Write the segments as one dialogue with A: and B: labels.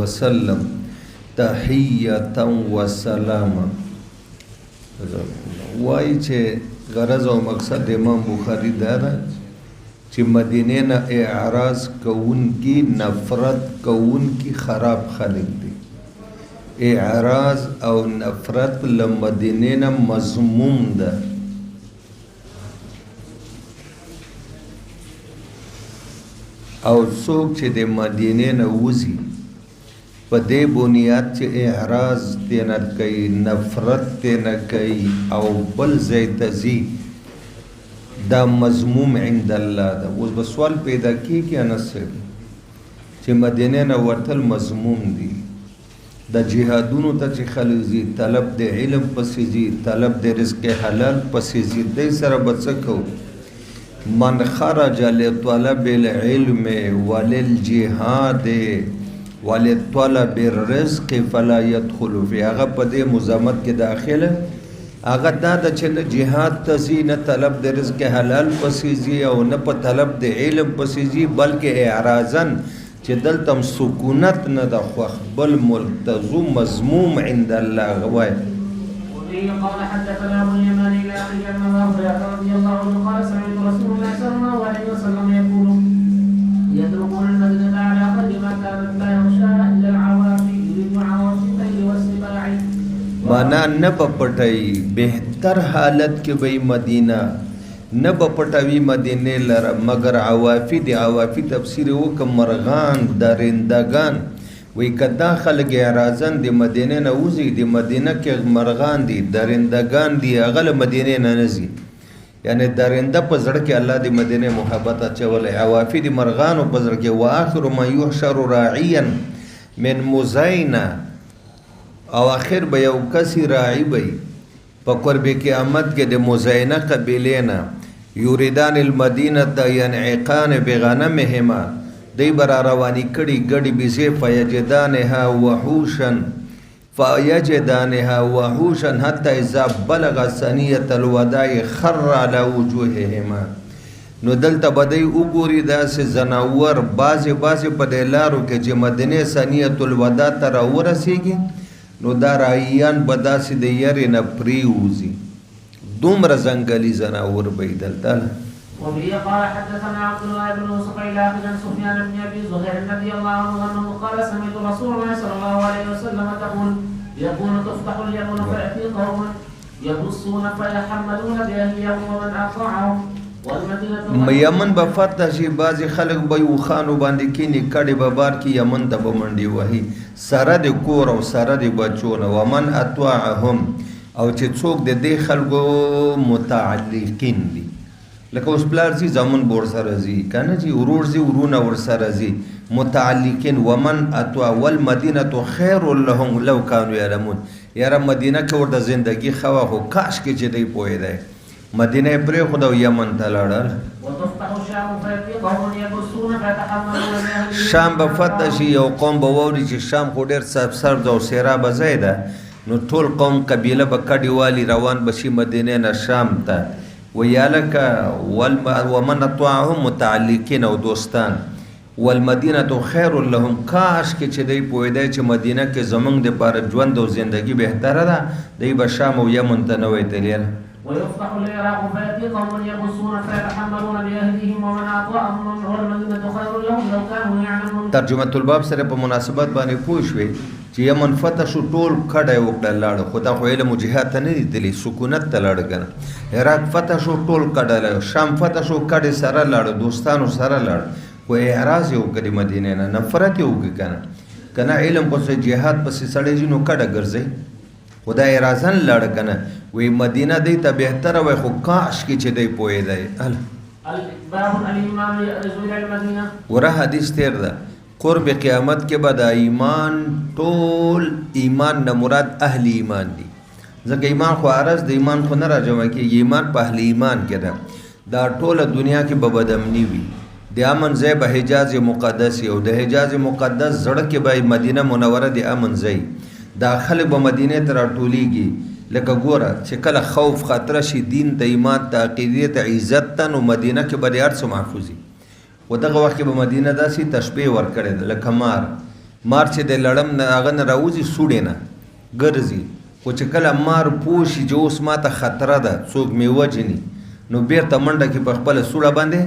A: وسلم تحیة وسلاما. وای چې غرض او مقصد امام بخاری دا ده چې مدینه نه اعراض کوونکی نفرت کوونکی خراب خلق دي. اعراض او نفرت له مدینه نه مذموم ده. او څوک چې د مدینه نه وځي په دې بنیاد چې اعراض ته نه کوي، نفرت ته نه کوي او بل ځای ته ځي، دا مذموم عند الله ده. اوس به سوال پیدا کېږي انس چې مدینه نه ورتل مذموم دي. د جهادونو ته چې خلک ځي، طلب د علم پسې ځي، طلب د رزق حلال پسې ځي، دی سره به څه کوو؟ من خرج لطلب العلم وللجهاد ولطلب الرزق فلا يدخل فيه. هغه په دې مزامت کې داخله هغه دا د چې نه جهاد ته ځي، نه طلب د رزق حلال پسې ځي او نه په طلب د علم پسې ځي، بلکې اعراضن چې دلته سکونت نه د خوښ بل ملتزم مذموم عند الله. وایي
B: قال حدثنا ابو اليمان الى اخي ان ابا هريره رضي الله عنه قال سمعت رسول الله صلى الله عليه وسلم يقول يتركون المدينه على قدر ما كانت لا يخشى الا العوافي يريد عوافي الخيل والسباع.
A: معنا نه پټي بهتر حالت کې وي مدینه نه پټوي مدینه لره مگر عوافي. دي عوافي تفسیر وکم مرغان درندگان. وی کدا خلق اعراضن د مدینه نه وځي، د مدینه کې مرغان دي درندگان دي، هغه مدینه نه نزي. یعنی درنده په زړه کې الله د مدینه محبت اچولې. عوافي د مرغانو په زړه کې. واخر ما يحشر راعيا من مزینه، او اخر به یو کسي راعي وي په قرب قیامت کې د مزینه قبیله نه. یریدان المدینه ينعقان بغنمهما، دی برا روانی کړي ګډي بيزه فیجدانها وحوشا حتى اذا بلغ ثنيه الوداع خر على وجوههما. نو دلته بدای وګوري داسې زناور بازه په دلارو کې چې مدینه ثنيه الوداع تر ورسیږي، نو دا رایان بداسې د یری نه پریوزي، دومره ځنګلي زناور به دلته.
B: وبه قال حدثنا عبد الله بن يوسف الى عن سفيان بن ابي زهير رضي الله عنه انه قال سمعت رسول الله صلى الله عليه وسلم يقول تفتح اليمن فياتي قوم يبصون فيحملون باهلهم ومن اطاعهم والمدينه.
A: یمن به فتح شي، بعض خلک به یو خانو باندې کینی کډي به بار کې یمن ته به منډي وهي سره د کور او سره د بچو نه. ومن اطاعهم، او چې څوک د دې خلکو متعلقین دي، لکه اوس پلار زی زمون بور سره زی کنه جی ورور زی ورونه ور سره زی متعلقین. ومن اتوا والمدینه خیر لهم لو كانوا يعلمون. یاره مدینه کې ورته زندگی خوا خو کاش کې چې دی پوهه دی. مدینه پرې خدا یمن ته لاړل. شام به فتح شي، یو قوم به ووري چې شام خو ډېر سرد او سیراب ځای ده، نو ټول قوم قبیله به کډي والی روان بشي مدینه نه شام ته. ویالک ومن اطاعهم متعلقین او دوستان. والمدینه خیر لهم، کاش کې چې دی پوهیدای چې مدینه کې زمونږ د پاره ژوند او زندگی بهتره ده، دی به شام او یمن ته نه وی تللی.
B: ويفتح العراق فياتي قوم يبصون فيتحملون باهلهم ومن اطاعهم والمدينه خير لهم لو كانوا يعلمون.
A: ترجمه الباب سره په مناسبت باندې پوه شوي چې یمن فتح شو، ټول کډه وکړه لاړ، خو دا خو علم جهاد ته نه دي تللی، سکونت ته لاړ کنه. عراق فتح شو، ټول کډه لاړ. شام فتح شو، کډه سره لاړ، دوستانو سره لاړ. خو اعراض یو کړي مدینه نه، نفرت یو کنه علم پسې جهاد پسې سړی جنو کډه ګرځي، خدا اعراضن لاړ کنه. وی مدینه دی ته بهتره وای، خو کاش کې چې دی پوهې دی.
B: باب الایمان رسول المدینه.
A: ورا حدیث تیر ده قرب قیامت کې به د ایمان ټول ایمان نه مراد اهل ایمان دي، ځکه ایمان خو عرض د ایمان خو نه راجمع کېږي، ایمان په اهل ایمان کې ده. دا ټوله دنیا کې به بدامني وي. د امن ځای به حجاز مقدس او د حجاز مقدس زړه کې به مدینه منوره د امن ځای. دا خلک به مدینه ته راټولیږي، لکه ګوره چې کله خوف خطره شي دین ته ایمان ته عقیدې ته عزت ته، نو مدینه کې به د هر څه محفوظ وي. و دغه وخت کې به مدینه داسې تشبیه ورکړې ده لکه مار مار چې د لړم نه هغه نه راوځي سوړې نه ګرځي خو چې کله مار پوه شي چې اوس ما ته خطره ده څوک مې وجني نو بیرته منډه کې په خپله سوړه باندې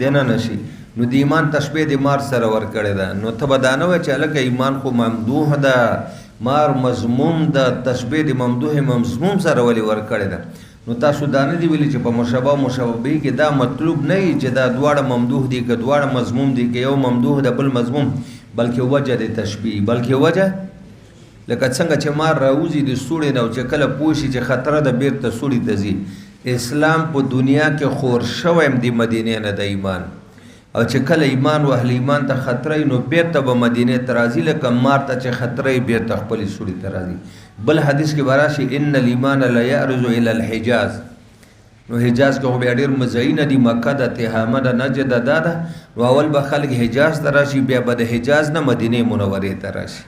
A: دننه شي نو د ایمان تشبیه د مار سره ورکړې ده نو ته به دا نه وایې چې هلکه ایمان خو ممدوح ده مار مضموم ده تشبیه د ممدوح مضموم سره ولې ورکړې ده نو تاسو دا نه دي ویلي چې په مشبه او مشبه کې دا مطلوب نه وي چې دا دواړه ممدوح دي که دواړه مضموم دي که یو ممدوح ده بل مضموم بلکې وجه د تشبیه بلکې وجه لکه څنګه چې مار راوځي د سوړې نه او چې کله پوه شي چې خطره ده بیرته سوړې ته ځي اسلام په دنیا کې خور شوی هم د مدینې نه د ایمان او چې کله ایمان و اهل ایمان ته خطره نو بیرته به مدینې ته راځي لکه مار ته چې خطره بیرته خپلې سوړې ته راځي بل حدیث کې به راشي ان الایمان لا یعرض الى الحجاز نو حجاز کې خو بیا ډېر مځایونه دي مکه ده تهامه ده نجد دا ده نو اول به خلک حجاز ته راشي بیا به د حجاز نه مدینې منورې ته راشي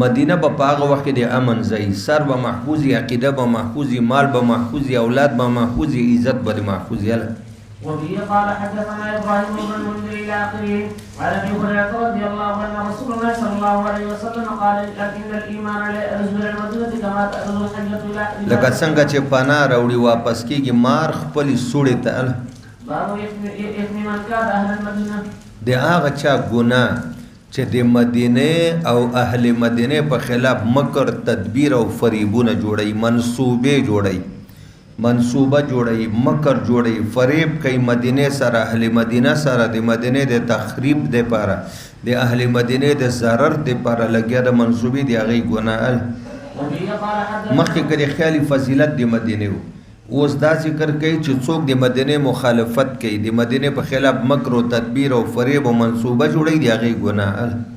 A: مدینه به په هغه وخت کې د امن ځای سر به محفوظي عقیده به محفوظي مال به محفوظي اولاد به محفوظي عزت به محفوظي
B: وبه قال حدثنا ابراهيم بن المنذر الى اخره عن ابي هريره رضي الله عنه رسول الله صلى الله عليه وسلم قال ان الايمان لا يرزق المدينه كما ترزق الحجه الى
A: لکه څنګه چې پناه راوړي واپس کېږي مار خپلې سوړې ته
B: باب اثم من كان اهل المدينه
A: د هغه چا ګناه چې د مدینه او اهل مدینه په خلاف مکر تدبیر او فریبونه جوړي منصوبه جوړي مکر جوړي فریب کوي مدینه سره اهل مدینه سره د مدینه د تخریب د پاره د اهل مدینه د ضرر د پاره لګیا د منصوبې دی هغه ګناه مخکې کړي خیالي فضیلت د مدینه اوس دا ذکر کوي چې څوک د مدینه مخالفت کوي د مدینه په خلاف مکر او تدبیر او فریب او منصوبه جوړي دی هغه ګناه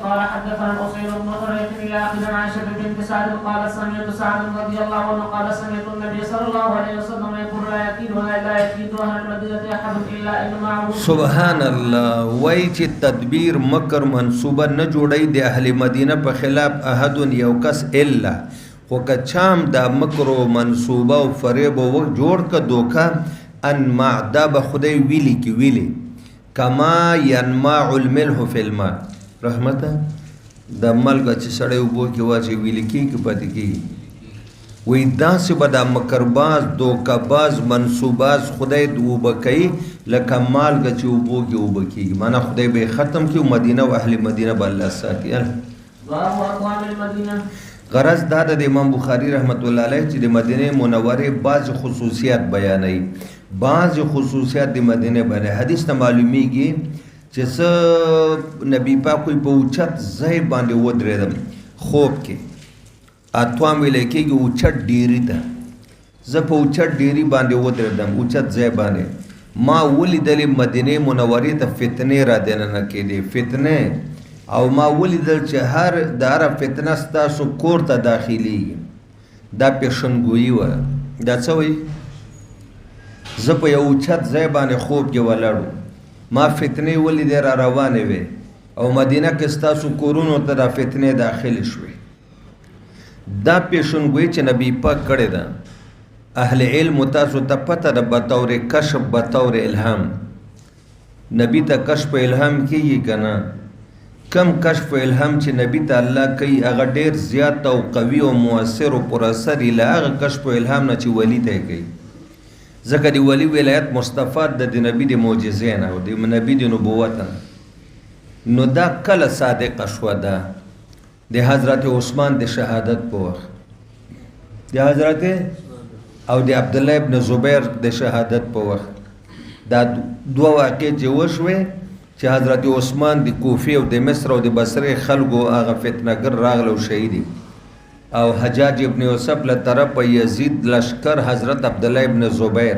B: قال حدثنا حسين بن طريق الى اخر عائشه بنت سعد قال سمعت سعد رضي الله عنه قال سمعت النبي صلى الله عليه وسلم يقول لا يكيد اهل المدينه احد الا ان معه
A: سبحان الله وای چې تدبیر مکر منصوبه نه جوړي د اهل مدینه په خلاف احد یو کس الا خو کچام دا مکر او منصوبه او فریب او جوړ ک دوکا ان معده به خدای ویلی کما ينمع الملح في الماء رحمته د ملګه چې سړی وبو کې واچي ویل کېږي پاتې کېږي وایي داسې به دا مکرباز دوکهباز منصوباز خدای اوبه کوي لکه مالګه چې اوبو کې اوبه کېږي معنی خدای به ختم کړي مدینه و اهل مدینه به الله ساتي غرض دا د امام بخاري رحمت الله علیه چې د مدینه منورې بعض خصوصیات بیانوي بعض خصوصیات د مدینه باندې حدیث ته معلومیږي چې څه نبی پاک په اوچت ځای باندې ودرېدم خوب کې اتوام ویل کېږي اوچت ډیری ته زه په اوچت ډیری باندې ودرېدم اوچت ځای باندې ما ولیدلې مدینه منورې ته فتنې را دننه کېدې فتنې او ما ولیدل چې هر د هره فتنه ستاسو کور ته داخلېږي دا پیشنګویي وه دا څه وایي زه په یو اوچت ځای باندې خوب کې ولاړو ما فتنې ولیدې را روانې وې او مدینه کې ستاسو کورونو ته دا فتنې داخلې شوې دا پیشنګویي چې نبی پاک کړې ده اهل علم تاسو ته پته ده بطور کشف بطور الهام نبی ته کشف الهام کېږي که نه کم کشف الهام چې نبی ته الله کوي هغه ډېر زیات او قوي او مؤثر او پر اثر یې له هغه کشف الهام نه چې ولی ته یې کوي ځکه د ولی ولایت مستفاد د نبی د معجزې نه او د نبی د نبوت نه نو دا کله صادقه شوه ده د حضرت عثمان د شهادت په وخت د حضرت او د عبدالله ابن زبیر د شهادت په وخت دا دوه واقعې چې وشوې چې حضرت عثمان د کوفې او د مصر او د بصرې خلکو هغه فتنهګر راغله او شهید او حجاج ابن یوسف له طرف یزید لشکر حضرت عبدالله ابن زبیر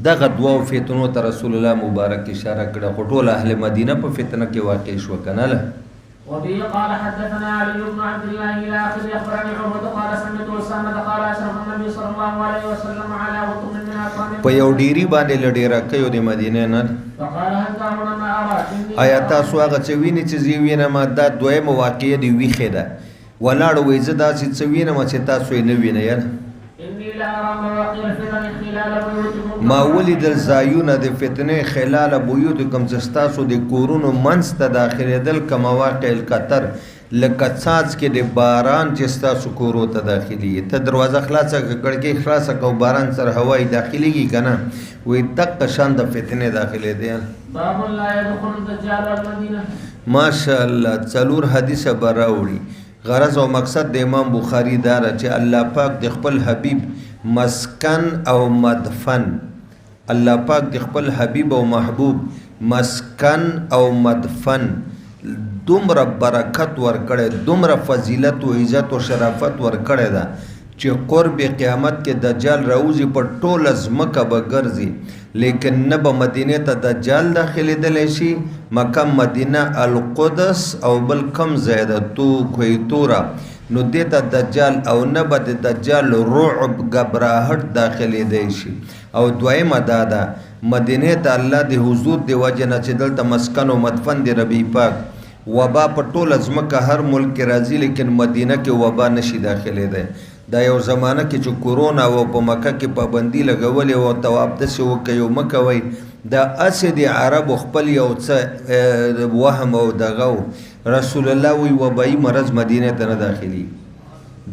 A: دغه دوه فتنو ته رسول الله مبارک اشاره کړه خو ټول اهل مدینه په فتنه کې واقع شو کنه له
B: وبه قال حدثنا علي بن عبد الله الى اخر اخبرني عروه قال سمعت اسامه قال اشرف النبي صلى الله عليه وسلم على وطن من اطعام
A: په یو ډیری باندې لډیرا کوي د مدینه نه
B: فقال هل تعلمون ما ارى
A: آیا تاسو هغه چې ویني چې زی وینه ما دا دویمه واقعه دی ویخه ده ولاړ وې زه داسې څه وینم چې تاسو یې نه وینئ
B: اني لا نرى مواقع الفتن خلال بيوتكم.
A: ما ولیدل ځایونه د فتنې خلال بیوتکم چې ستاسو د کورونو منځ ته داخلېدل که مواقع القطر لکه څاڅ کې د باران چې ستاسو کورو ته داخلي ته دروازه خلاصه کړه کړکۍ خلاصه کړه باران سره هوایي داخلېږي که نه وایي دقه شان د فتنې داخلېدی.
B: باب لا يدخل الدجال المدینه.
A: ماشاءالله څلور حدیثه به راوړي. غرض او مقصد د امام بخاری داره چې الله پاک د خپل حبیب مسکن او مدفن الله پاک د خپل حبیب او محبوب مسکن او مدفن دومره برکت ورکړی دومره فضیلت او عزت او شرافت ورکړی ده چې قرب قیامت کې دجال راوځي په ټوله ځمکه به ګرځي لیکن نه به مدینې ته دجال داخلېدلی شي مکه مدینه القدس او بل کم ځای ده کویتوره نو دې ته دجال او نه به د دجال رعب ګبراهټ داخلېدی شي. او دویمه دا ده مدینې ته الله د حضور د وجې نه چې دلته مسکن و مدفن د ربی پاک وبا په ټوله ځمکه هر ملک کې راځي لیکن مدینه کې وبا نشي داخلېدی. دا یو زمانه کې چې کورونا و په مکه کې پابندي لګولې و طواف داسې وکړئ او مه کوئ دا هسې د عربو خپل یو څه وهم او دغه رسول الله وی وبایي مرض مدینې ته نه داخلي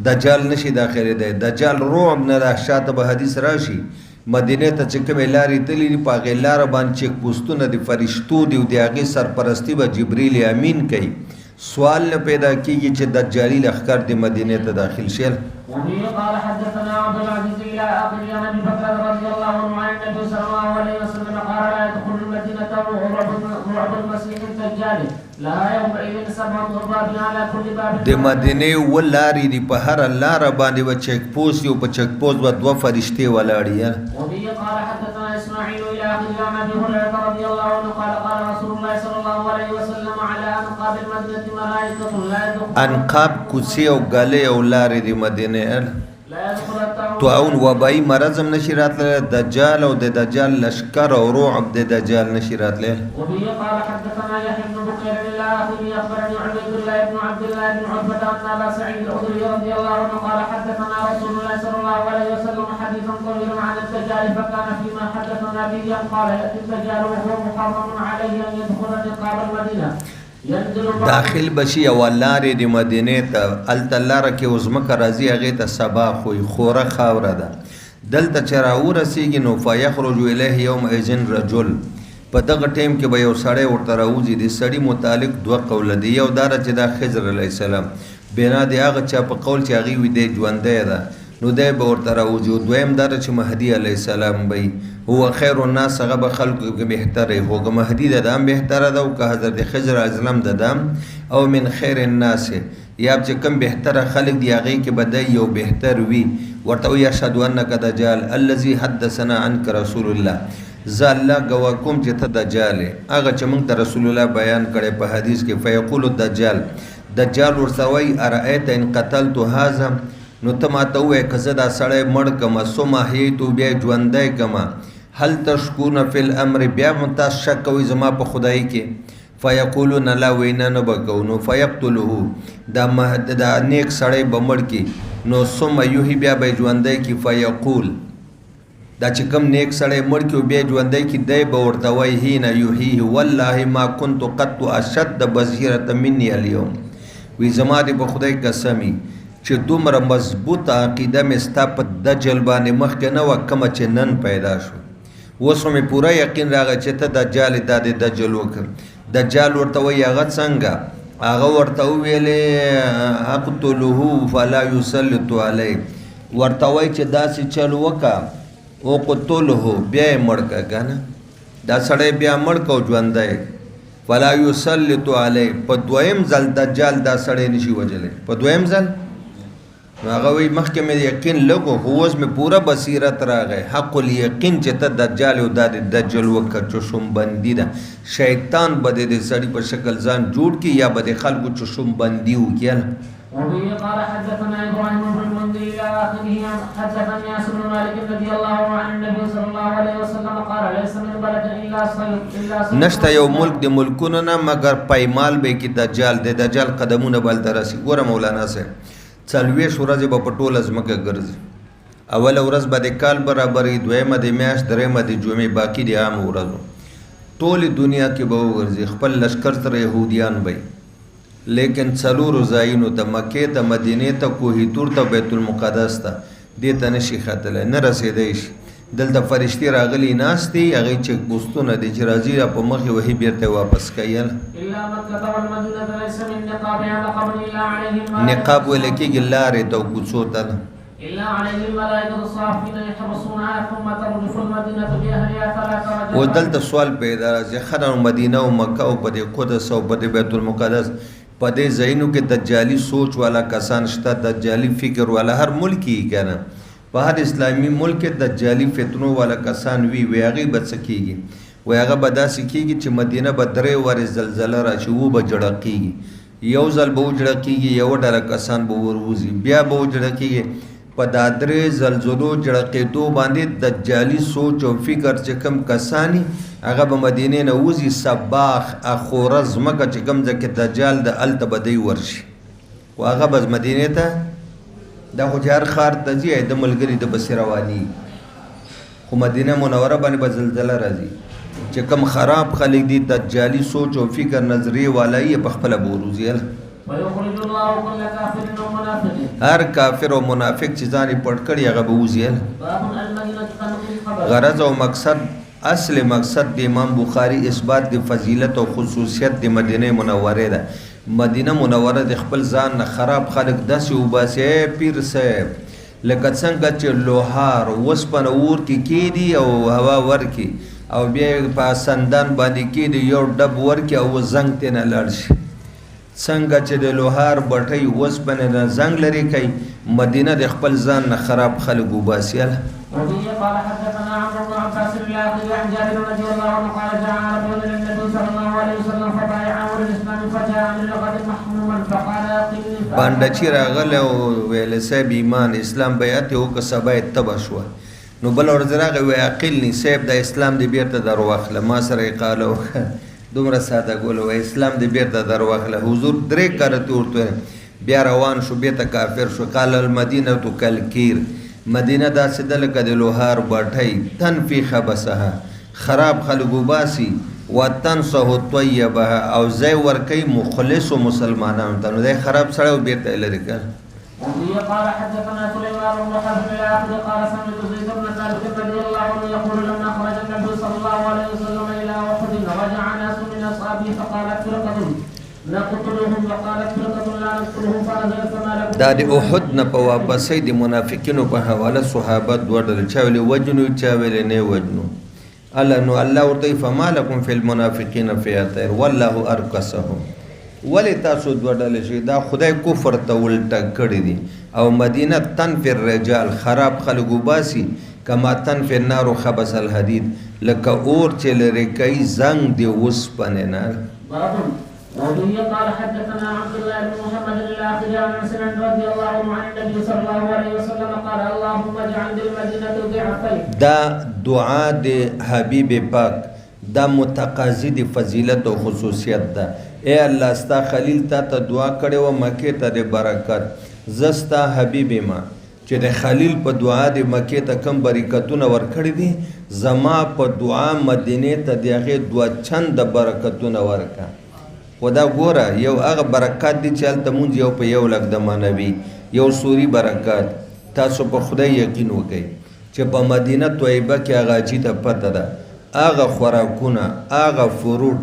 A: دجال نشي داخلېدی. دجال رعب نه ده شاته به حدیث راشي مدینې ته چې کومې لارې تللي دي په هغې لاره باندې چیک پوسټونه د فرشتو دي او د هغې سرپرستي به جبریل امین کوي. سوال نه پیدا کېږي چې دجالي لښکر د مدینې ته داخل شول.
B: وبه قال حدثنا عبد العزيز الى اخر عن ابي بكر رضي الله عنه عن النبي صلى الله عليه وسلم قال لا يدخل المدينه رعب المسيح الدجال لا يومئذ سبعه ابواب على كل باب.
A: د مدینې ولارې دي په هره لاره باندې به چیک پوسټ یو په چیک پوسټ به دوه فرشتې ولاړې.
B: وبه قال حدثنا اسماعيل الى اخر عن ابي هريره رضي الله عنه قال قال رسول الله صلى الله عليه وسلم على انقاب المدينه ملائكه لا يدخل
A: انقاب کوڅې او ګلې او لارې د مدینې تو اون وبایي مرض هم نشي راتلی دجال او د دجال لشکر او رعب د دجال نشي راتلی.
B: وبه قال حدثنا يحيى بن بكير الى اخره اخبرني عبيد الله بن عبد الله بن عتبة ان ابا سعيد الخدري رضي الله عنه قال حدثنا رسول الله صلى الله عليه وسلم حديثا طويلا عن الدجال فكان فيما حدثنا به قال ياتي الدجال وهو محرم عليه ان يدخل نقاب المدينه داخل بشي او لارې د مدینې ته هلته لاره کې ځمکه راځي هغې ته سبا خوی خوره خاوره ده دلته چې راورسېږي نو فیخرج الیه یومئذ رجل په دغه ټیم کې به یو سړی ورته راوځي د سړي متعلق دوه قوله دي. یو دا چې دا خضر علیه السلام بنا د هغه چا په قول چې هغې وي دی ژوندی ده نو دی به ورته راوځي. او دویم دا چې مهدي علیه السلام به هو خیر الناس هغه به خلکو کې بهتره هو که مهدي ده دام بهتره ده او که حضرت خضر علیه السلام ده دام او من خیر الناس یا چې کوم بهتره خلک دی هغې کې به دی یو بهتر وي ورته وایي اشهد انک دجال الذي حدثنا عنک رسول الله زه الله ګواه کوم چې ته دجال یې هغه چې موږ ته رسول الله بیان کړی په حدیث کې فیقول الدجال دجال ورته وایي ارأیت ان قتلت هذا نو ته ماته ووایه که زه دا سړی مړ کړمه ثم احییتو بیا یې ژوندی کړمه هل تشکون فی الامر بیا هم تاسو شک کوئ زما په خدایي کې فیقولون لا وینا نه به کوو نو فیقتلهو دا نیک سړی به مړ کړي نو ثم یحیی بیا به یې ژوندی کړي فیقول دا چې کوم نیک سړی مړ کړي او بیا یې ژوندی کړي دی به ورته وایي حین یحییه والله ما کنت قط اشد بصیرة مني اليوم وی زما دې په خدای قسمي چې دومره مضبوطه عقیده مې ستا په دجل باندې مخکې نه وه کومه چې نن پیدا شو اوس مې پوره یقین راغی چې ته دجال دا د دجل وکړ. دجال ورته وایي هغه څنګه هغه ورته وویلې اقتله فلا یسلط علیه ورته وایي چې داسې چل وکړه اقتله بیا یې مړ کړه که نه دا سړی بیا مړ کړه او ژوندی فلا یسلط علیه په دویم ځل دجال دا سړی نشي وجلی په دویم ځل هغه وایي مخکې مې یقین لږ خو اوس مې پوره بصیرت راغی حق الیقین چې ته دجال او دا د دجل وکړه چشمبندي ده شیطان به د سړي په شکل ځان جوړ کړي یا به د خلکو چشمبندي وکړي. وبه قال حدثنا ابراهيم بن المنذر الى اخره حدثني انس بن مالك رضي الله عنه عن النبي صلى الله عليه وسلم قال ليس من بلد الا
A: نشته یو ملک د ملکونو نه مگر پایمال به کې دجال د دجال قدمونه بل درسي. ګوره مولانا صاحب 40 ورځې به په ټوله ځمکه ګرځي اوله ورځ به د کال برابرې، دویمه د میاشت، دریمه د جمعې، باقي د عام ورځو. ټولې دنیا کې به وګرځي، خپل لشکر سره یهودیان به، لیکن څلورو ځایونو ته، مکې ته، مدینې ته، کوهی تور ته، بیت المقدس ته، دې ته نشي ختلی، نه رسېدی شي. دلته فرشتې راغلي ناست دي، هغوی چیک پوسټونه دي چې راځي را په مخې وهي بېرته یې واپس کوي. نقاب ویل کېږي لارې ته او کوڅو ته. اوس دلته سوال پیدا راځي، ښه نو مدینه او مکه او په دې قدس او په دې بیت المقدس په دې ځایونو کې دجالي سوچ والا کسان شته، دجالي فکر والا، هر ملک یې که نه، په هر اسلامي ملک کې دجالي فتنو والا کسان وي، هغوی به څه کېږي؟ وایي هغه به داسې کېږي چې مدینه به 3 وارې زلزله راشي، و به جړقېږي، یو ځل به وجړقېږي، یوه ډله کسان به وروځي، بیا به وجړقېږي. په دا 3 زلزلو جړقېدو باندې دجالي سوچ او فکر چې کوم کسانی هغه به مدینې نه وځي، صباح اخوره ځمکه چې کوم ځای کې دجال د هلته به دی ورشي، خو هغه به مدینې ته، دا خو چې هر ښار ته ځي د ملګري د پسې رواني، خو مدینه منوره باندې به زلزله راځي. چې کوم خراب خلک دي دجالي سوچ او فکر نظریې والا یې په خپله به وروځي. هر کافر او منافق چې ځان یې پټ کړي هغه به وځي. غرض او مقصد، اصل مقصد د امام بخاري اثبات د فضیلت او خصوصیت د مدینه منوره ده. مدینه منوره د خپل ځان نه خراب خلک داسې وباسي پیر صاحب لکه څنګه چې لوهار وسپنه اور کې کېدي او هوا ورکي او بیا په سندان باندې کېدي، یو ډب ورکي او زنګ ته نه لاړ شي، څنګه چې د لوهار بټۍ وسپنې نه زنګ لري کوي، مدینه د خپل ځان نه خراب خلک وباسي.
B: وبه قال حدثنا عمرو بن عباس اللاقي عن جابر رضي الله عنه قال جاء رجل الى النبي صلى الله عليه وسلم فبايعه للاسلام فجاء من الغد محموما فقال اقمني.
A: پانډچی راغله او ویل صاحب ایمان اسلام بیعت یې وکړه، سبا یې تبه شوه، نو بله ورځ راغی وایي عقلني صاحب د اسلام دې بېرته در واخله، ما سره یې قاله وکړه، دومره ساده ګوله وایي اسلام دې بېرته در واخله. حضور 3 کرته ورته بیا روان شو، بېرته کافر شو. قال المدینه کالکیر، مدینه داسې ده لکه د لوهار باټۍ، تنفي خبثها، خراب خلک وباسي، وتنصح طیبها، او ځای ورکوي مخلصو مسلمانانو ته، نو دی خراب سړی و بېرته یې لرې کړه.
B: وبه قال حدثنا سليمان بن حرب العاقل قال سمعت زيد بن ثابت رضي الله عنه يقول لما خرج النبي صلى الله عليه وسلم الى احد رجع ناس من اصحابه فقالت فرقه نقتلهم وقالت فرقه لا نقتلهم فنزل فما لكم.
A: دا د احد نه په واپسۍ د منافقینو په حواله صحابه 2 ډلې، چا ویلې وجنو، چا ویلې نه وجنو. نو الله ورته فما لكم في المنافقين فئتين والله ارکسهم. ولې تاسو 2 ډلې شئ؟ دا خدای کفر ته ولټه کړی دي، او مدینه تنفر رجال، خراب خلک وباسي، کما تنفر النار خبث الحديد، لکه اور چې لرې کوي زنګ د اوسپنې نه.
B: وبه قال حدثنا عبد الله بن محمد الاخر عن انس رضي الله عنه عن النبي صلى الله عليه وسلم قال اللهم اجعل بالمدينه ضعفين. دا
A: دعا د حبیب پاک، دا متقاضی د فضیلت او خصوصیت ده. اے الله ستا خلیل تا ته دعا کړې وه مکې ته د برکت، زه ستا حبیب ما چې د خلیل په دعا د مکې ته کم برکتونه ورکړي دي، زما په دعا مدینې ته د هغې 2 چنده برکتونه ورکړه. خو دا ګوره یو هغه برکات دي چې هلته مونځ یو په 1 لک د معنوي، یو سوري برکات. تاسو په خدای یقین وکئ چې په مدینه طیبه کې هغه حاجي ته پته ده، هغه خوراکونه، هغه فروټ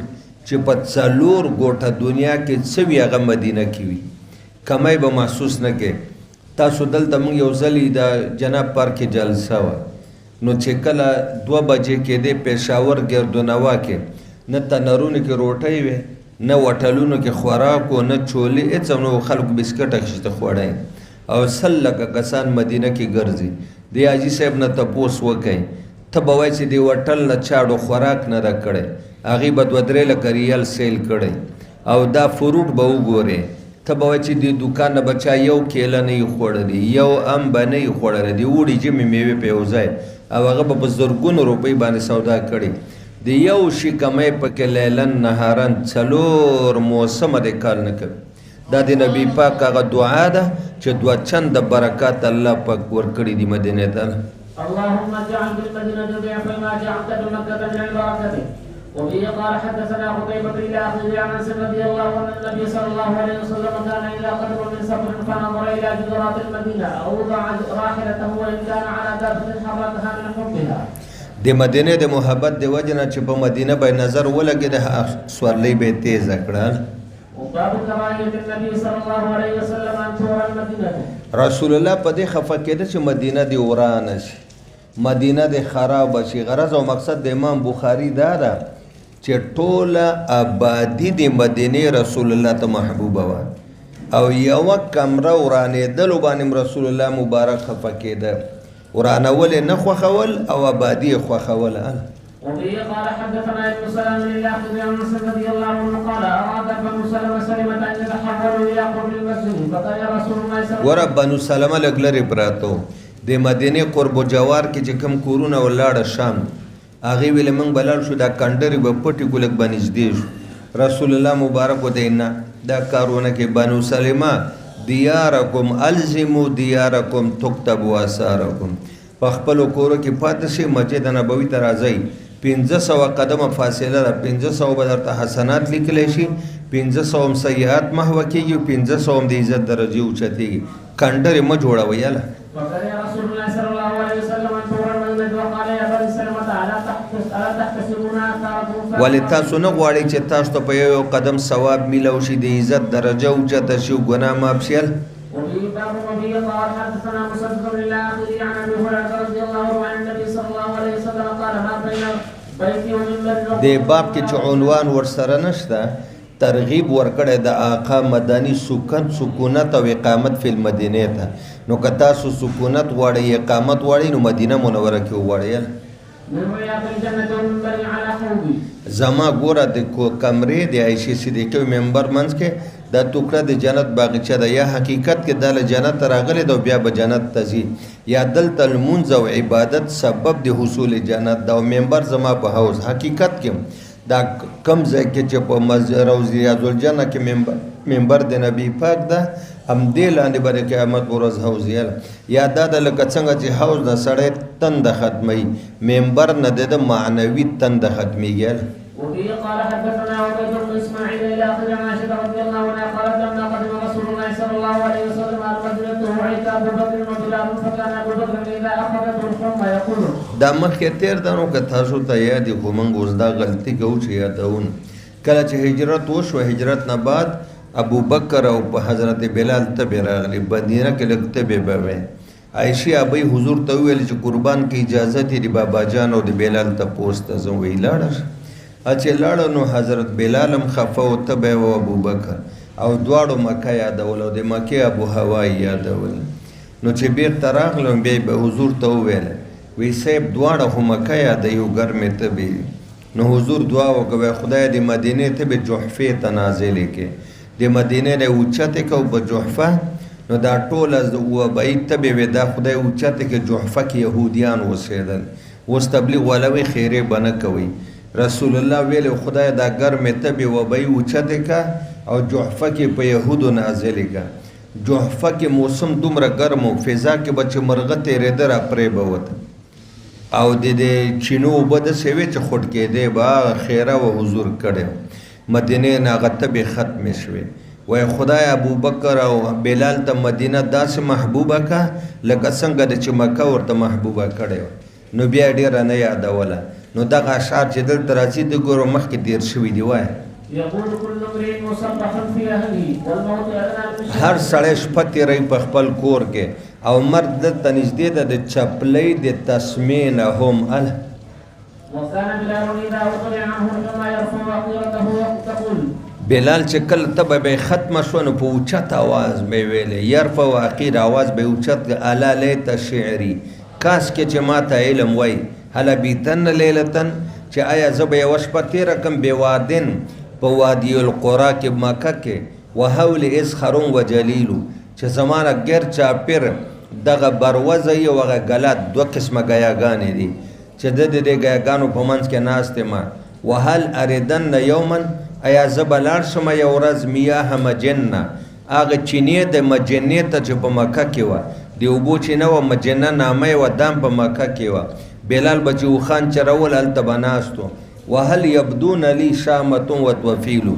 A: چې په 4 ګوټه دنیا کې څه وي هغه مدینه کې وي، کمی به محسوس نه کې. تاسو دلته مونږ یو ځلې د جناب پارک کې جلسه وه، نو چې کله 2 بجې کېدې پېښور ګردونوا کې نه تنرونو کې روټۍ وې، نه وټلونو کې خوراک و، نه چولې، هېڅ هم نه و، خلکو بسکټ اخیسته خوړی، او 100 لکه کسان مدینه کې ګرځي. د حاجي صاحب نه تپوس وکئ، ته به وایي چې د وټل نه چاړو خوراک نه ده کړی، هغې به 2-3 لکه ریال سیل کړی، او دا فروټ به وګورې، ته به وایي چې د دوکان نه به چا یو کیله نه یې خوړلی، یو ام به نه یې خوړلی، د اوړي جمعې میوې په یو ځای، او هغه به په زرګونو روپۍ باندې سودا کړي. د یو شي کمی پکې لیلن نهارن 4 موسمه د کار نه کوي. دا د نبی پاک هغه دعا ده چې دوه چند برکات الله پاک ورکړي دي مدینه ته.
B: اللهم اجعل بالمدينة ضعف ما جعلت بمكة من البركة. وبه قال حدثنا قتيبة إلى آخره عن أنس رضي الله عنه النبي صلى الله عليه وسلم كان إذا قدم من سفر فنظر إلى جدرات المدينة أو وضع راحلته وإن كان على دابة حركها من حبها.
A: د مدینه د محبت د وجنه چې په مدینه به نظر ولګي د سورلۍ به تیز کړل.
B: وباب كراهية النبي صلى الله عليه وسلم أن تورى المدينة.
A: رسول الله په دې خفه کېده چې مدینه دی ورانه شي، مدینه د خراب شي. غرض او مقصد د امام بخاری دا ده چې ټوله آبادی د مدینه رسول الله ته محبوبه وه او یوه کمره ورانېدلو باندې رسول الله مبارک خفه کېده. ورانول نه خوښول او آبادي یې خوښوله.
B: وبه قال حدثنا ابن سلام لله عن انس رضي الله عنه قال اراد بنو سلمة ان يتحولوا الى قرب المسجد فقال رسول الله صلى الله عليه وسلم
A: ور بنو سلمة لږ لرې پراته د مدینې قرب و جوار کې چې کوم کورونه ولاړه شام هغې ویلې موږ به لاړ شو دا کنډرې به پټې کړو لږ به نږدې شو. رسول الله مبارک ودی نه دا کارونه کې بنو سلمه دیارکم الزمو دیارکم تکتبوا آثارکم په خپلو کورو کې پاتې شئ، مسجد نبوي ته راځئ. 500 قدمه فاصله ده، 500 به درته حسنات لیکلی شي، 500 سیئات محوه کېږي، 500 د عزت درجې اوچتېږي. کنډرې مه جوړوئ یاله.
B: وقال رسول الله صلى الله عليه وسلم ان تورى المدينة وقال يا بني سلمة الا تحتسبون اثاركم.
A: ولې تاسو نه غواړئ چې تاسو ته په یو قدم ثواب میلاو شي، د عزت درجه اوچته شي او ګناه معاف شي.
B: وفي باب وبه قال حدثنا مسدد الى اخره عن ابي هريره رضي الله عنه عن النبي صلى الله عليه وسلم قال ما بين بيتي ومنبر.
A: د باب کې چې عنوان ورسره نشته ترغیب ورکړی د آقا مدني سکونت او اقامت فی المدینه ته. نو که تاسو سکونت غواړئ اقامت غواړئ نو مدینه منوره کې وغواړئ. زما ګوره د کمرې د عایشې صدیقې منبر منځ کې دا ټوکړه د جنت باغچه ده. یا حقیقت کې دا له جنت راغلی ده او بیا به جنت ته ځي، یا دلته لمونځ او عبادت سبب د حصول جنت ده. او منبر زما په حوض حقیقت کې دا کم ځای کې چې په روض ریاض الجنه کې منبر د نبی پاک ده، همدې لاندې به د قیامت ورځ حوض یاله. یا دا د لکه څنګه چې حوض د سړی تنده ختموي، منبر نه د معنوي تنده ختمېږي یاله.
B: وفي قال حدثنا عبيد بن اسماعيل الى اخر عائشه رضي الله عنها قالت لما قدم رسول الله صلى الله عليه وسلم المدينه وعيت ابو بكر وبلال فكان ابو بكر اذا اخذته الحمى يقول. دا
A: مخکې تېر دانو که تاسو ته یاد وي خو موږ اوس دا غلطي کوو چې یادون. کله چې هجرت وشوه، هجرت نه بعد ابو بکر او په حضرت بلال تبې راغلی، مدینه کې لږ تبې به وی. عایشې ابۍ حضور ته وویل چې قربان کې اجازه دې د بابا جان او د بلال تپوس ته ځم. وی لاړه چې لاړه نو حضرت بلال هم خفه و تبې و ابو بکر او دواړو مکه یادول او د مکې ابو هوا یادول. نو چې بیرته راغلم بیا به حضور ته وویل وی صاحب دواړه خو مکه یادوي او ګرمې تبې. نو حضور دعا وکړه خدای د مدینې تبې جحفې ته نازلې کې، د مدینې نه اوچتې که په جحفه. نو دا ټوله وبایي تبې وې دا خدای اوچتې کې جحفه کې یهودیان اوسېدل. اوس تبلیغ والوی خیرې به نه کوئ. رسول الله ویل خدای دا ګرمې تبې وبایي اوچتې که او جحفه کې په یهودو نازلې که. جحفه کې موسم دومره ګرم و، فضا کې به چې مرغه تېرېده را پرې به وته او د چینو اوبه داسې وې چې خوټ کېدې به هغه خیره و حضور کړی. مدینې نه هغه تبې ختمې شوې. وای خدای ابو بکر او بلال ته مدینه داسې محبوبه که لکه څنګه د چې مکه ورته محبوبه کړی و. نو بیا ډېره نه یادوله. نو دغه اشعار چې دلته راځي د ګورو مخکې تېر شوي دي. وایه هر سړی شپه تېروي په خپل کور کې او مرد دلته نږدې ده د چپلۍ د تسمې نه هم اله. بلال چې کله تبه به ختمه شوه نو په اوچت اواز به ویلې یرفع عقیر اواز به اوچت الا لیت شعري کاس کې چې ما ته علم وای هله بیتن لیلتن چې آیا زه به یوه شپه تېره کړم بېوادن په وادي القرا کې مکه کې وحول اسخرون و جلیلو چې زما نه ګر چاپېر دغه بروزه یې او هغه ګلات دوه قسمه ګیاګانې دي چې د دې ګیاګانو په منځ کې ناست یم. وهل اردن یوما ایا زه به لاړ شم یو ورځ میاه مجنه هغه چینې د مجنې ته چې په مکه کې وه د اوبو چینه وه مجنه نامه یې وه دام په مکه کې وه بلال به چې اوښان چرول هلته به ناست و وهل یبدون لی شامة وطوفیل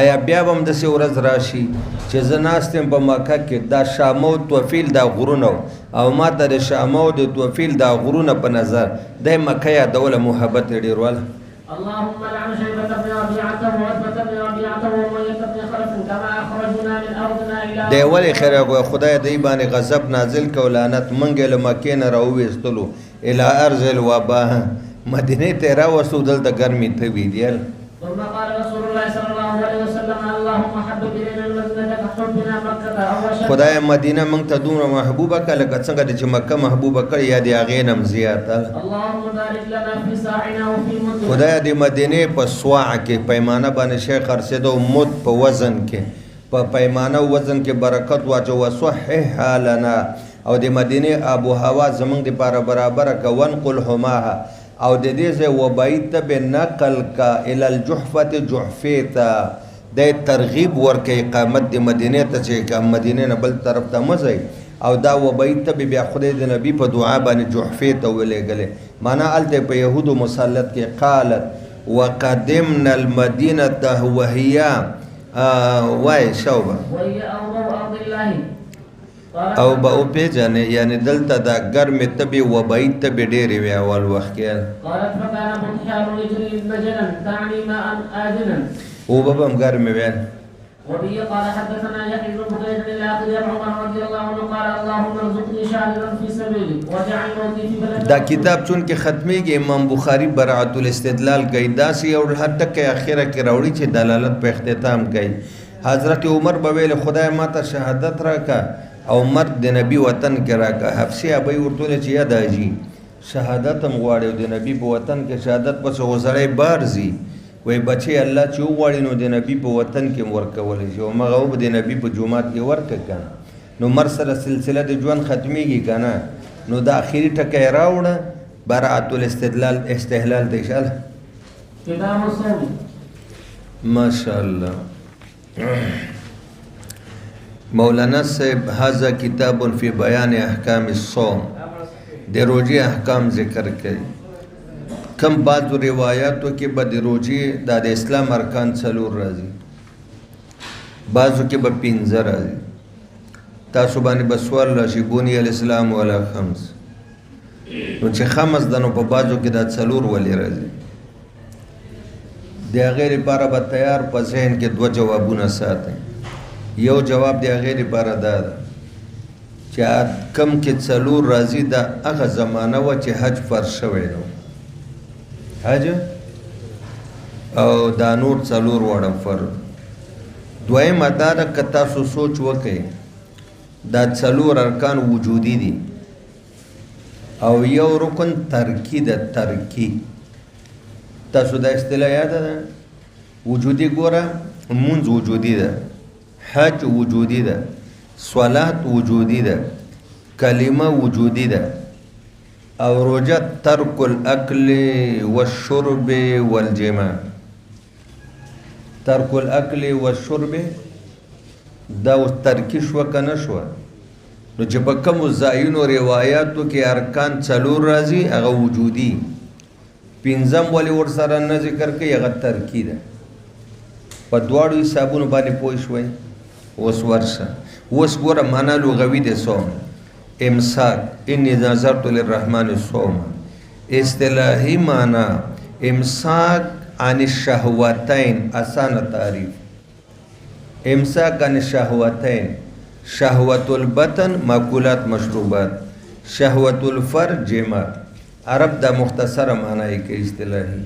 A: آیا بیا به هم داسې ورځ راشي چې زه ناست یم په مکه کې دا شامه او طوفیل دا غرونه او ما ته د شامه او د طوفیل دا غرونه په نظر دی مکه یادوله محبت یې ډېر واله
B: اللهم لعن شيبة بن ربيعة وعتبة بن ربيعة وأمية بن خلف كما أخرجنا من أرضنا إلى
A: دی ولې خیر خدای دی باندې غضب نازل کو لعنت منګ له مکې نه راوویستلو الی ارض الوبا مدینې ته راوستو دلته ګرمي تبي دی
B: ثم قال رسول الله صلى الله عليه وسلم اللهم حبب إلينا المدينة كحبنا مكة أول شيء
A: خدای مدینه موږ ته دومره محبوبه کړه لکه څنګه چې مکه محبوبه کړې یا د هغې نه هم زیاته
B: اللهم بارك لنا في ساعنا وفي مدنا
A: خدای د مدینې په سواع کې پیمانه باندې شی خرڅېدو مد په وزن کې په پیمانه وزن کې برکت واچو وصححها لنا او د مدینې آب و هوا زموږ دپاره برابره که ونقلهماها او د دې ځای وبایت به نقل کا الی الجحفة جحفې ته د ترغیب ورکه اقامت د مدینې ته چې مدینې نه بل طرف ته مه ځئ او دا وبایت به بیا خدای د نبي په دعا باندې جحفې ته ولېږلې معنا هلته په یهودو مسلط کې قالت وقدمنا المدینة وهي وای شوبه
B: وهي أرض الله
A: او به او پیژنې یعنی دلته دا ګرمې تبې وبایي تبې ډېرې وې اول وخت کې
B: قالت فكان بطحان يجري مجلا تعني ماء آجلا
A: اوبه به هم ګرمې وې
B: وبه قال حدثنا يحيى بن بكير الاخر عن عمر رضي الله عنه قال اللهم ارزقني شاهدا في سبيلك واجعل موتي في بلد
A: دا کتاب چون کې ختمېږي امام بخاري براعت الاستدلال کوي داسې یو هر ټکی اخره کې راوړي چې دلالت په اختتام کوي حضرت عمر به ویل خدای ما ته شهادت راکړه او مرد د نبی وطن کې راکړه حفصې ابۍ ورته ویل چې یا داجي شهادت هم غواړي او د نبي په وطن کې شهادت پسې خو سړی بار ځي وای بچی الله چې وغواړي نو د نبي په وطن کې ورکولی شي همغه به د نبي په جومات کې ورکړه که نه نو مر سره سلسله د ژوند ختمیږي که نه نو د آخري ټکی یې راوړه براعت الاستدلال استحلال ته انشاءالله
B: کتاب الصوم
A: ماشاءالله مولانا صاحب هذا کتاب فی بیان احکام الصوم د روزې احکام ذکر کوي کم بعضو روایاتو کې به د روزې دا د اسلام ارکان څلور راځي بعضو کې به پنځه راځي تاسو باندې به سوال راشي بني الاسلام علی خمس نو چې خمس ده نو په بعضو کې دا څلور ولې راځي د هغې لپاره به تیار په ذهن کې دوه جوابونه ساتئ یو جواب د هغې لپاره دا ده چې کم کې څلور راځي دا هغه زمانه وه چې حج فرض شوی نو حج او دا نور څلور واړه فرض دویمه دا ده که تاسو سوچ وکئ دا څلور ارکان وجودي دي او یو رکن ترکی ده ترکی تاسو دا اصطلاح یاده ده وجودي ګوره مونځ وجودي ده حج وجودي ده صلات وجودي ده کلمه وجودي ده او روجه ترک الاکل والشرب والجماع ترک الاکل والشرب دا ترکی شو کنه شو نو چې په کومو ځایونو روایاتو کې ارکان څلور راځي هغه وجودي پنځم ولې ورسره نه ذکر کوي هغه ترکی ده په دواړو حسابونو باندې پوه شوئ اوس ورشه اوس ګوره معنا لغوي دی صوم امساک انی نظرت للرحمن صوم اصطلاحي معنا امساک عن الشهوتين اسانه تعریف امساک عن الشهوتين شهوت البطن ماکولات مشروبات شهوت الفرج جماع عرب دا مختصره معنی کې اصطلاحي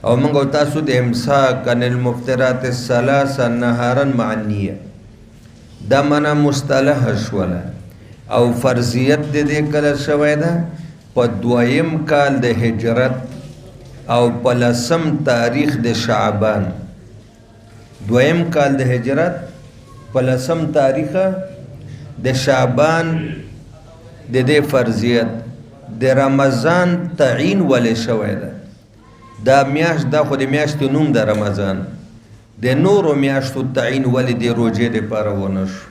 A: او موږ تاسو د امساک عن المفطرات الثلاثه نهارا مع النیه دا معنا مصطلح شوله او فرضیت دې کله شوی ده په دویم کال د هجرت او په لسم تاریخ د شعبان دویم کال د هجرت په لسم تاریخ د شعبان د دې فرضیت د رمضان تعین ولې شوی ده دا میاشت دا خو د میاشتې نوم د رمضان د نورو میاشتو تعین ولې د روژې دپاره ونه شو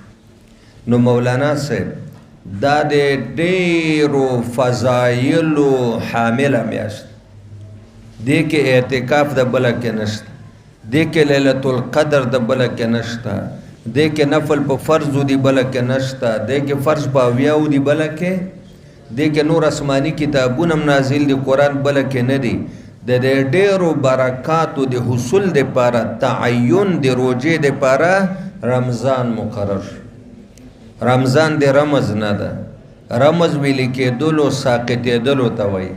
A: نو مولانا صاحب دا د ډیرو فضایلو حامله میاشت دې کې اعتکاف د بله کې نشته دې کې لیلة القدر د بله کې نشته دې کې نفل په فرضو دی بله کې نشته دې کې فرض په اویاو دی بله کې دې کې نور آسماني کتابونه هم نازل دي قرآن بله کې نه دي د دې ډیرو برکاتو د حصول دپاره تعین د روجې دپاره رمضان مقرر رمضان د رمز نه ده رمز ویلې کېدلو ساقطېدلو ته وایي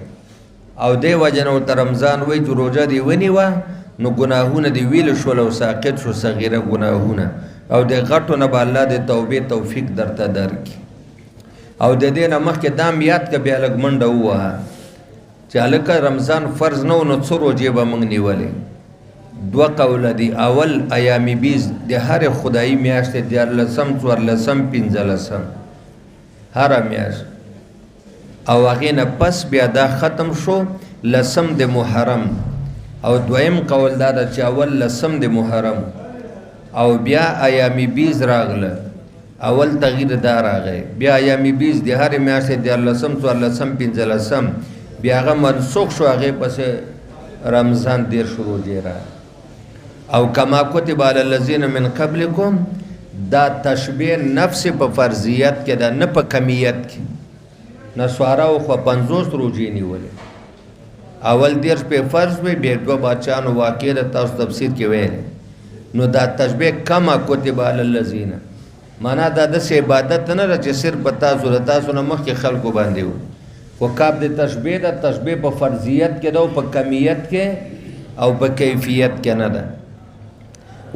A: او دې وجه نه ورته رمضان وایي چې روژه دې ونیوه نو ګناهونه دې ویل شول او ساقط شو صغیره ګناهونه او د غټو نه به الله د توبې توفیق درته درکړي او د دې نه مخکې دا م یاد که بیا لږ منډه ووهه چې هلکه رمضان فرض نه و نو څه روجې به موږ نیولې دوه قوله دي اول ایام بیز د هرې خدایي میاشتې دیارلسم څوارلسم پنځلسم هره میاشت او هغې نه پس بیا دا ختم شو لسم د محرم او دویم قول دا ده چې اول لسم د محرم او بیا ایام بیز راغله اول تغییر دا راغی بیا ایام بیز د هرې میاشتې دیارلسم څوارلسم پنځلسم بیا هغه منسوخ شو هغې پسې رمضان دېرش روژې راغی او کما کتب علی الذین من قبلکم دا تشبیه نفس په فرضیت کې ده نه په کمیت کې نسواراو خو 50 روژې نیولې اول 13 په فرض وي بیا دوه بادشاهانو واقع ده تاسو تفسیر کې ویلې نو دا تشبیه کما کتب علی الذین معنا دا داسې عبادت نه ده چې صرف په تاسو نه مخکې خلکو باندې و خو کاب د تشبیه ده تشبیه په فرضیت کې ده او په کمیت کې او په کیفیت کې نه ده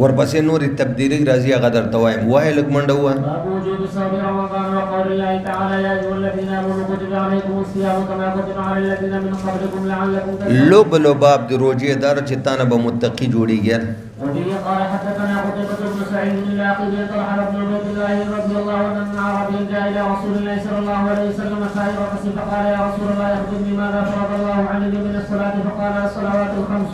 A: ورپسې نورې تبدیلي راځي هغه درته وایم وایه لږ منډه ووایه
B: باب وجوب صوم رمضان وقول الله تعالى يا ايها الذين امنوا كتب عليكم الصيام كما كتب على الذين من قبلكم لعلكم تتقون
A: لوب لباب د روجې دار چې تانه به متقي جوړیږي
B: وبه قال حدثنا قتيبة بن سعيد العاقل طلحة بن عبيد الله رضي الله عنه ان عربيا جاء الى رسول الله صلى الله عليه وسلم سائر رأسه فقال يا رسول الله اخبرني ماذا فرض الله علي من الصلاة فقال الصلوات الخمس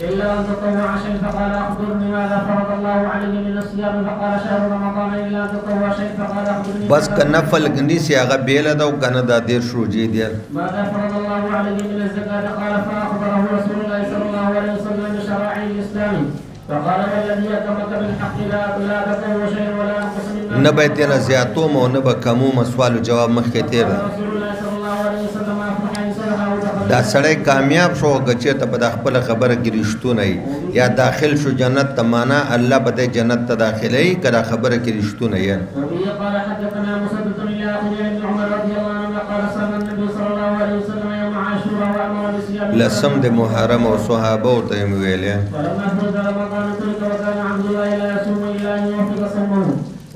B: الا ان تطوع شيء فقال اخبرني ماذا فرض الله علي من الصيام فقال شهر رمضان الا ان تطوع شيء فقال اخبرني
A: بس که نفل نیسي هغه بیله ده او که نه دا 10 روجې دي
B: ماذا فرض الله علي من الزكاة قال فاخبره رسول الله صلى الله عليه وسلم بشرائع الاسلام فقال والذي اتمك بالحق لا تطوع شيء ولا انقص منه
A: نه به تیله زیاتوم او نه به کموم سوالو جواب مخکې تیر
B: رسول الله صلى الله عليه وسلم افرح صلحه
A: دا سړی کامیاب شو که چېرته په د خپله خبره کې رښتونه وي یا داخل شو جنت ته معنا الله به دی جنت ته داخلوي که دا خبره کې رښتونه یې
B: وبه قال حدثنا مسدد الى اخيه بن عمر رضي الله عنه قال صلى النبي صلى الله عليه وسلم يوم عاشوراء وامر بصيام
A: لسم د محرم او صحابه ورته یې ویلې
B: فلما فرض رمضان ترك وكان عبد الله لا يصوم الا ان يوفق صومه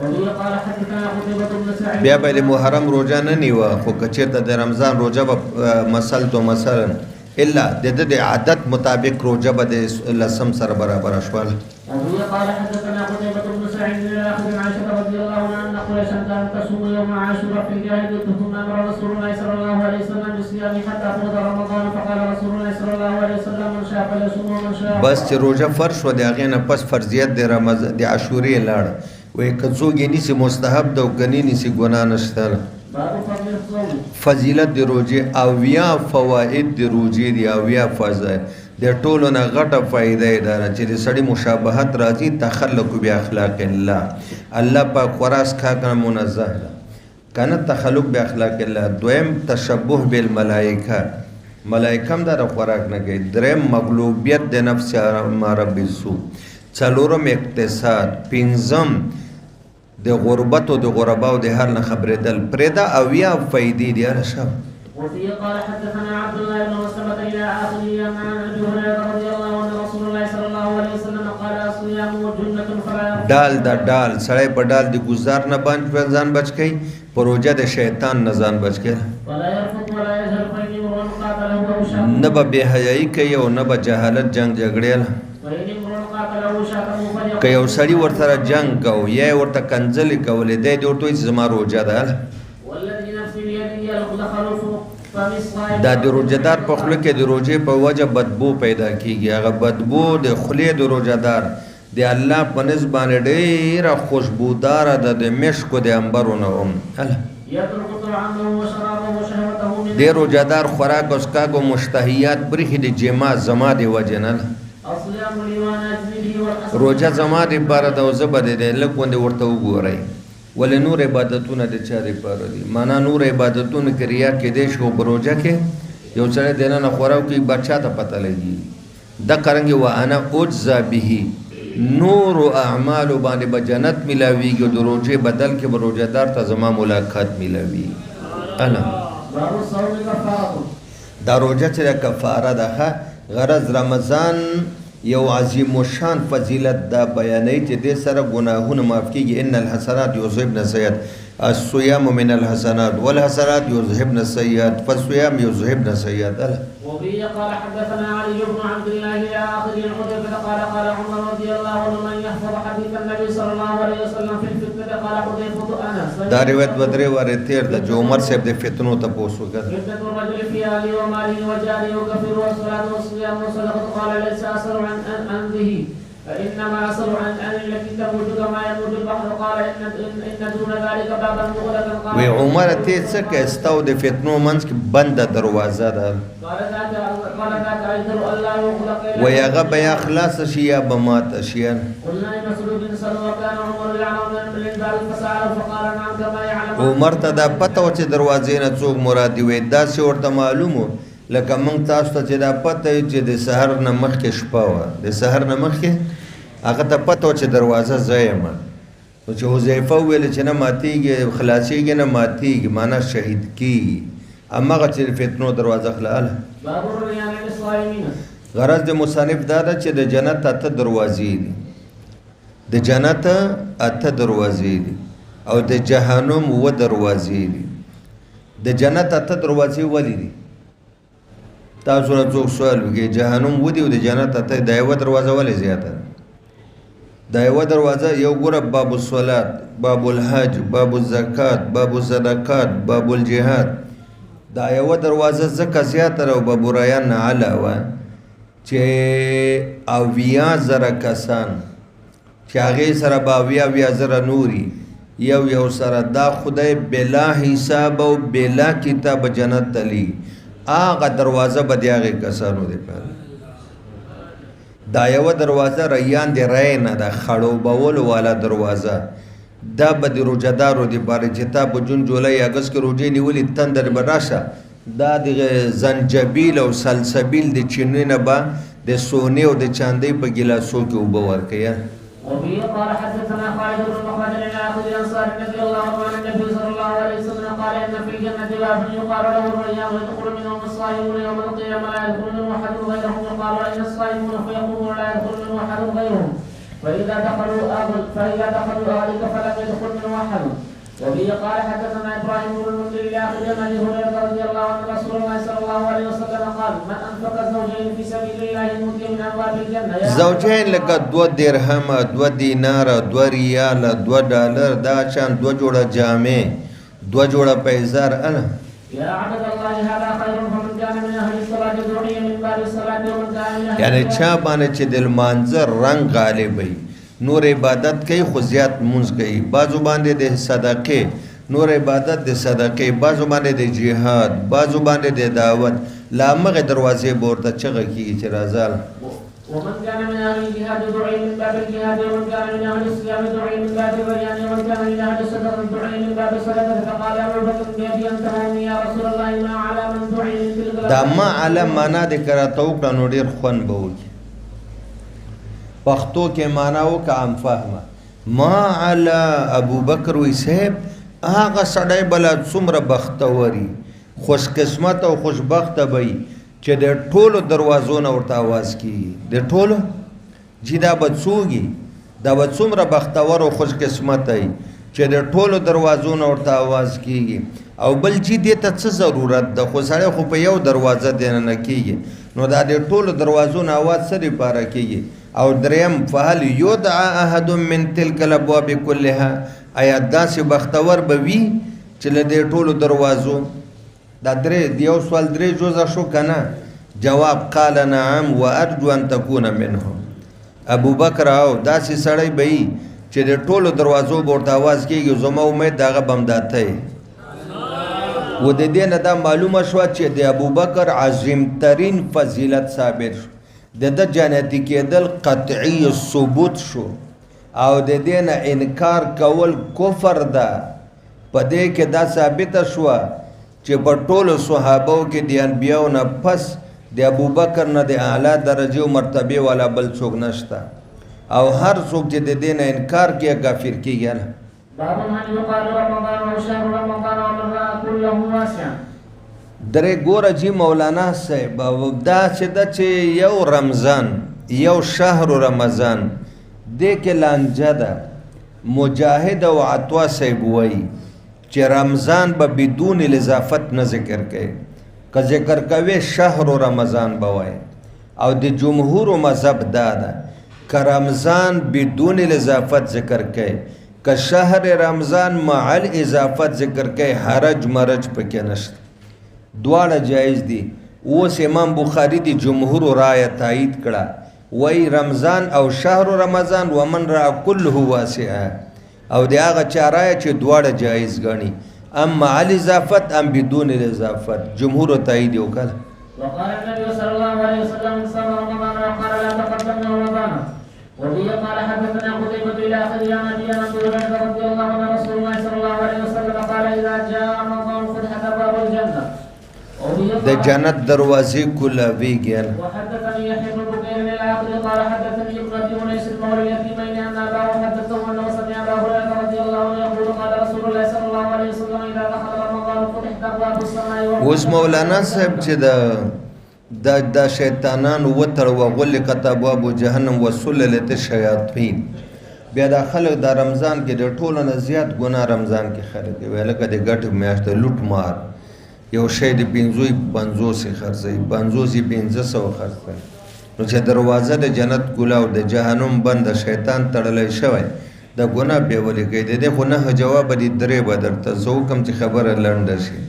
B: وبه قال حدثنا قتيبة بن سعيد
A: بیا به د محرم روژه نه نیوه خو که چېرته د رمضان روژه به مثلا الا د ده د عادت مطابق روژه به د لسم سره برابره شول
B: وبه قال حدثنا قتيبة بن سعيد الاخر عن عائشة رضي الله عنها ان قريشا كانت تصوم يوم عاشوراء في الجاهلية ثم امر رسول الله صلى الله عليه وسلم بالصيام حتى فرض رمضان فقال رسول الله صلى الله عليه وسلم من شاء فليصوم ومن شاء
A: بس چې روژه فرض شوه د هغې نه پس فرضیت د عاشورې لاړ وایي که څوک یې نیسي مستحب ده او که نه نیسي ګناه نشته
B: باب فضل الصوم
A: فضیلت د روژې اویا فواید د روژې دي اویا فضایل د ټولو نه غټه فایده یې دا ده چې د سړي مشابهت راځي تخلق باخلاق الله الله پاک خوراک ښه منزه ده که نه تخلق باخلاق الله دویم تشبه بالملائکه ملائکه هم دا د خوراک نه کوي دریم مغلوبیت د نفس اماره بالسوء څلورم اقتصاد پنځم د غربت او د غرباو د حال نه خبرېدل پرېږده اویا فایدې دي هله شه
B: وفيه قال حدثنا عبد الله بن مسلمة الى اخره عن ابي هريرة رضي الله عنه رسول الله صلى الله عليه وسلم قال الصيام جنة فلا
A: ډال د ډال سړی په ډال د ګزار نه باندې ځان بچ کوي په روژه د شیطان نه ځان بچ کوي
B: ولا يرفض ولا يجهل فإن امرؤ قاتله او شاء
A: نه به بې حیایي کوي او نه به جهالت جنګ جګړې
B: وإن امرؤ قاتله شاته
A: که یو سړي ورسره جنګ کو یا یې ورته کنځلې کولې دی دې ورته وایي چې زما روژه ده
B: والذي نفسي بيده لخلوف فم الصائم
A: دا د روژهدار په خوله کې د روژې په وجه بدبو پیدا کیږي هغه بدبو د خولې د روژهدار د الله په نسبت باندې ډېره خوشبوداره ده د مشکو د عنبرو نه هم
B: يترك طعامه وشرابه وشهوته من
A: د روزهدار خوراک او څښاک او مشتهیات برخې د جما زما د وجې نه
B: الصيام لي وانا اجزي به والحسن
A: روزه زما دپاره ده او زه به د لږ غوندې ورته وګورئ ولې نور عبادتونه د چا دپاره دي معنا نور عبادتونه کې ریا کېدی شي خو په روزه کې یو سړی دننه خوراک کوي بچا ته پته لګي دا قرنګ وانا اجزا به نور اعمال باندې به جنت ملاویږي د روزه بدل کې به روزهدار ته زما ملاقات ملاوي انا
B: باب الصوم كفاره
A: دا روزه چې کفاره ده غرض رمضان یو عظیم الشان فضیلت دا بیانوي چې دې سره ګناهونه معاف کیږي ان الحسنات یذهبن السیئات الصيام من الحسنات والحسنات یذهبن السیئات فالصيام یذهبن السیئات
B: وبه قال حدثنا علي بن عبد الله الى اخر الحديث قال قال عمر رضي الله عنه من يحفظ حديث النبي صلى الله عليه وسلم في الفتنه قال حذيفه انا
A: دا روایت بدرې واره تیر د جو عمر صاحب د فتنو ته پوسو کړ
B: فتنه الرجل في اهله وماله وجاره وكفر والصلاه والصيام والصدقه قال ليس اثر عن به فانما اثر عن التي تموت كما يموت البحر قال ان دون ذلك بابا مغلقا قال
A: وی عمر ته څه کې استاو د فتنو منځ کې بند دروازه ده
B: قال ذاك اجر الله يخلق
A: وی هغه بیا خلاص شي یا بمات شي
B: قلنا لمسعود صلى وكان عمر يعلم من الباب فسأل فقال نعم كما يعلم
A: عمر ته دا پته و چې دروازې نه څوک مراد وي دا څه ورته معلومو لکه موږ تاسو ته چې دا پته چې د سحر نه مخکې شپه وه د سحر نه مخکې هغه ته پته و چې دروازه زه یم نو چې حذیفه وویل چې نه ماتېږي خلاصېږي نه ماتېږي معنا شهید کېږي هماغه چې د فتنو دروازه خلاله
B: باب الريان للصائمين
A: غرض د مصنف دا ده چې د جنت 8 دروازې دي د جنت 8 دروازې دي او د جهنم 9 دروازې دي د جنت 8 دروازې ولې دي تاسو نه څوک سوال وکړي جهنم ودی او د جنت 8 د یو دروازه ولې زیاته دا یو دروازه یو ګوره باب الصلات باب الحج باب الزکات باب الصدقات باب الجهاد دا یو دروازه زکه زیاته او باب ریان علاوه چې اویا زره کسان چې هغه سره باویا زره نوري یو سره دا خدای بلا حساب او بلا کتاب جنت تلی هغه دروازه به دیغه کسانو دی په دا یو دروازه ریان دی رینه د خړو بول والا دروازه دا به د روزدارو دی بار چې تا په جون جولای اگست کې روزې نیولې تندر براشه دا د زنجبیل او سلسبیل د چینینه با د سونی او د چاندې په ګلاسو کې وب ورکیا
B: وبه قال حدثنا خالد بن مخلد الى اخر الانصار رضي الله عنه عن النبي صلى الله عليه وسلم قال ان في الجنه باب يقال له الريان ويدخل منهم الصائمون يوم القيامه لا يدخل منهم احد غيرهم يقال اين الصائمون فيقولون لا يدخل منهم احد غيرهم فاذا دخلوا ذلك فلم يدخل منهم احد وبه قال حدثنا ابراهيم بن المنذر الى اخر عن ابي هريره رضي الله عنه رسول الله صلى الله عليه وسلم قال من انفق زوجين في سبيل الله يؤتي من ابواب الجنه
A: زوجین لکه 2 درهم 2 دینار 2 ریال 2 ډالر دا شان 2 جوړه جامې 2 جوړه پیزار انا
B: يا عبد الله هذا خير فمن كان من اهل الصلاه دعي من باب الصلاه ومن كان من
A: یعنی چا باندې چې د منظر رنگ غالب وي نور عبادت کوي خو زیات مونږ کوي بازو باندې د صدقه نور عبادت د صدقه بازو باندې د جهاد بازو باندې د دعوت لامغه دروازې ورته چغه کیږي چې راځل
B: ومن كان من اهل الجهاد دعي من باب الجهاد ومن كان من اهل الصيام دعي من باب الريان ومن كان من اهل الصدقه دعي من باب الصدقه فقال ابو بكر بيدي انت يا رسول الله ما على من دعي من تلك
A: دا ما علم معنا د کراتو کړه ډیر خون بول پښتو کې معنا و کام فهمه ما علی ابو بکر وی صاحب هغه سړی بل څومره بختوري خوش قسمت او خوشبخت وي چې د ټولو دروازو نه ورته आवाज کی د ټولو جدا بچوږي دا څومره بختور او خوش قسمت وي چې د ټولو دروازو نه ورته आवाज کیږي او بل چې دې ته څه ضرورت ده خو سړی خو په یو دروازه دینه نه کیږي نو دا د ټولو دروازو نه आवाज سره پاره کیږي او دریم فهل یدعى احد من تلك الابواب كلها آیا داسې بختور به وي چې له دې ټولو دروازو دا درې دیو سوال درې جوزه شو کنه جواب قال نعم وارجو ان تكون منهم ابو بکر او داسې سړی به وي چې د ټولو دروازو به ورته آواز کېږي زما امید د هغه به همداته و د دې نه دا معلومه شوه چې د ابوبکر عظیمترین فضیلت ثابت شو د ده جنتي کېدل قطعي ثبوت شو او د دې نه انکار کول کفر ده په دې کې دا ثابته شوه چې په ټولو صحابو کې د انبیاو نه پس د ابوبکر نه د اعلی درجې او مرتبې والا بل څوک نشته او هر څوک چې د دې نه انکار کوي کافر کېږي نه
B: باب هل يقال رمضان وشهر رمضان ومن كله واسع
A: درې ګوره جی مولانا صاحب دا چې دا چې یو رمضان یو شهر رمضان دې کې لانجه ده مجاهد او عطوا صاحب وایي چې رمضان به بدون اضافت نه ذکر کوي که ذکر کوي شهر رمضان به وایي او د جمهور مذهب دا ده که رمضان بدون اضافت ذکر کوي که شهر رمضان مع الاضافت ذکر کوي حرج مرج پکې نشته دواړه جایز دي اوس امام بخاری دی جمهور رایه تایید کړه وای رمضان او شهر رمضان ومن را كله واسعه او دی هغه چا رایه چې دواړه جایز غني اما علی اضافت ام بدون الاضافت جمهور تایید وکړه
B: وقال النبي صلى الله عليه وسلم صام رمضان وقال لا تقدمنا رمضان وبه قال حدثنا قتيبة الى اخر يا نبي ابي هريره رضي الله عنه رسول الله صلى الله عليه وسلم قال اذا جاء رمضان فتحت ابواب الجنه
A: د جنت دروازې کلاویږي
B: وحدثني يحيى بن بكير الاخر قال حدثني ابن ابي انيس المولى اليتيمين ان اباه حدثه انه سمع ابا هريره رضي الله عنه يقول قال رسول الله صلى الله عليه وسلم اذا دخل رمضان فتحت ابواب السماء
A: اوس مولانا صاحب چې د شیطانان وتر وغلقت ابواب جهنم وسللت الشیاطین بیا د خلک د رمضان کې د ټولو نه زیات ګناه رمضان کې خلک ویل کده ګټ میاشت لوټ مار یو شی د 550 خرڅي 500 خرڅي نو چې دروازه د جنت ګلاو د جهنم بند شیطان تړلې شوی د ګناه به ولې کې د خو نه جواب دي درې بدرته زو کم چې خبره لنډ شي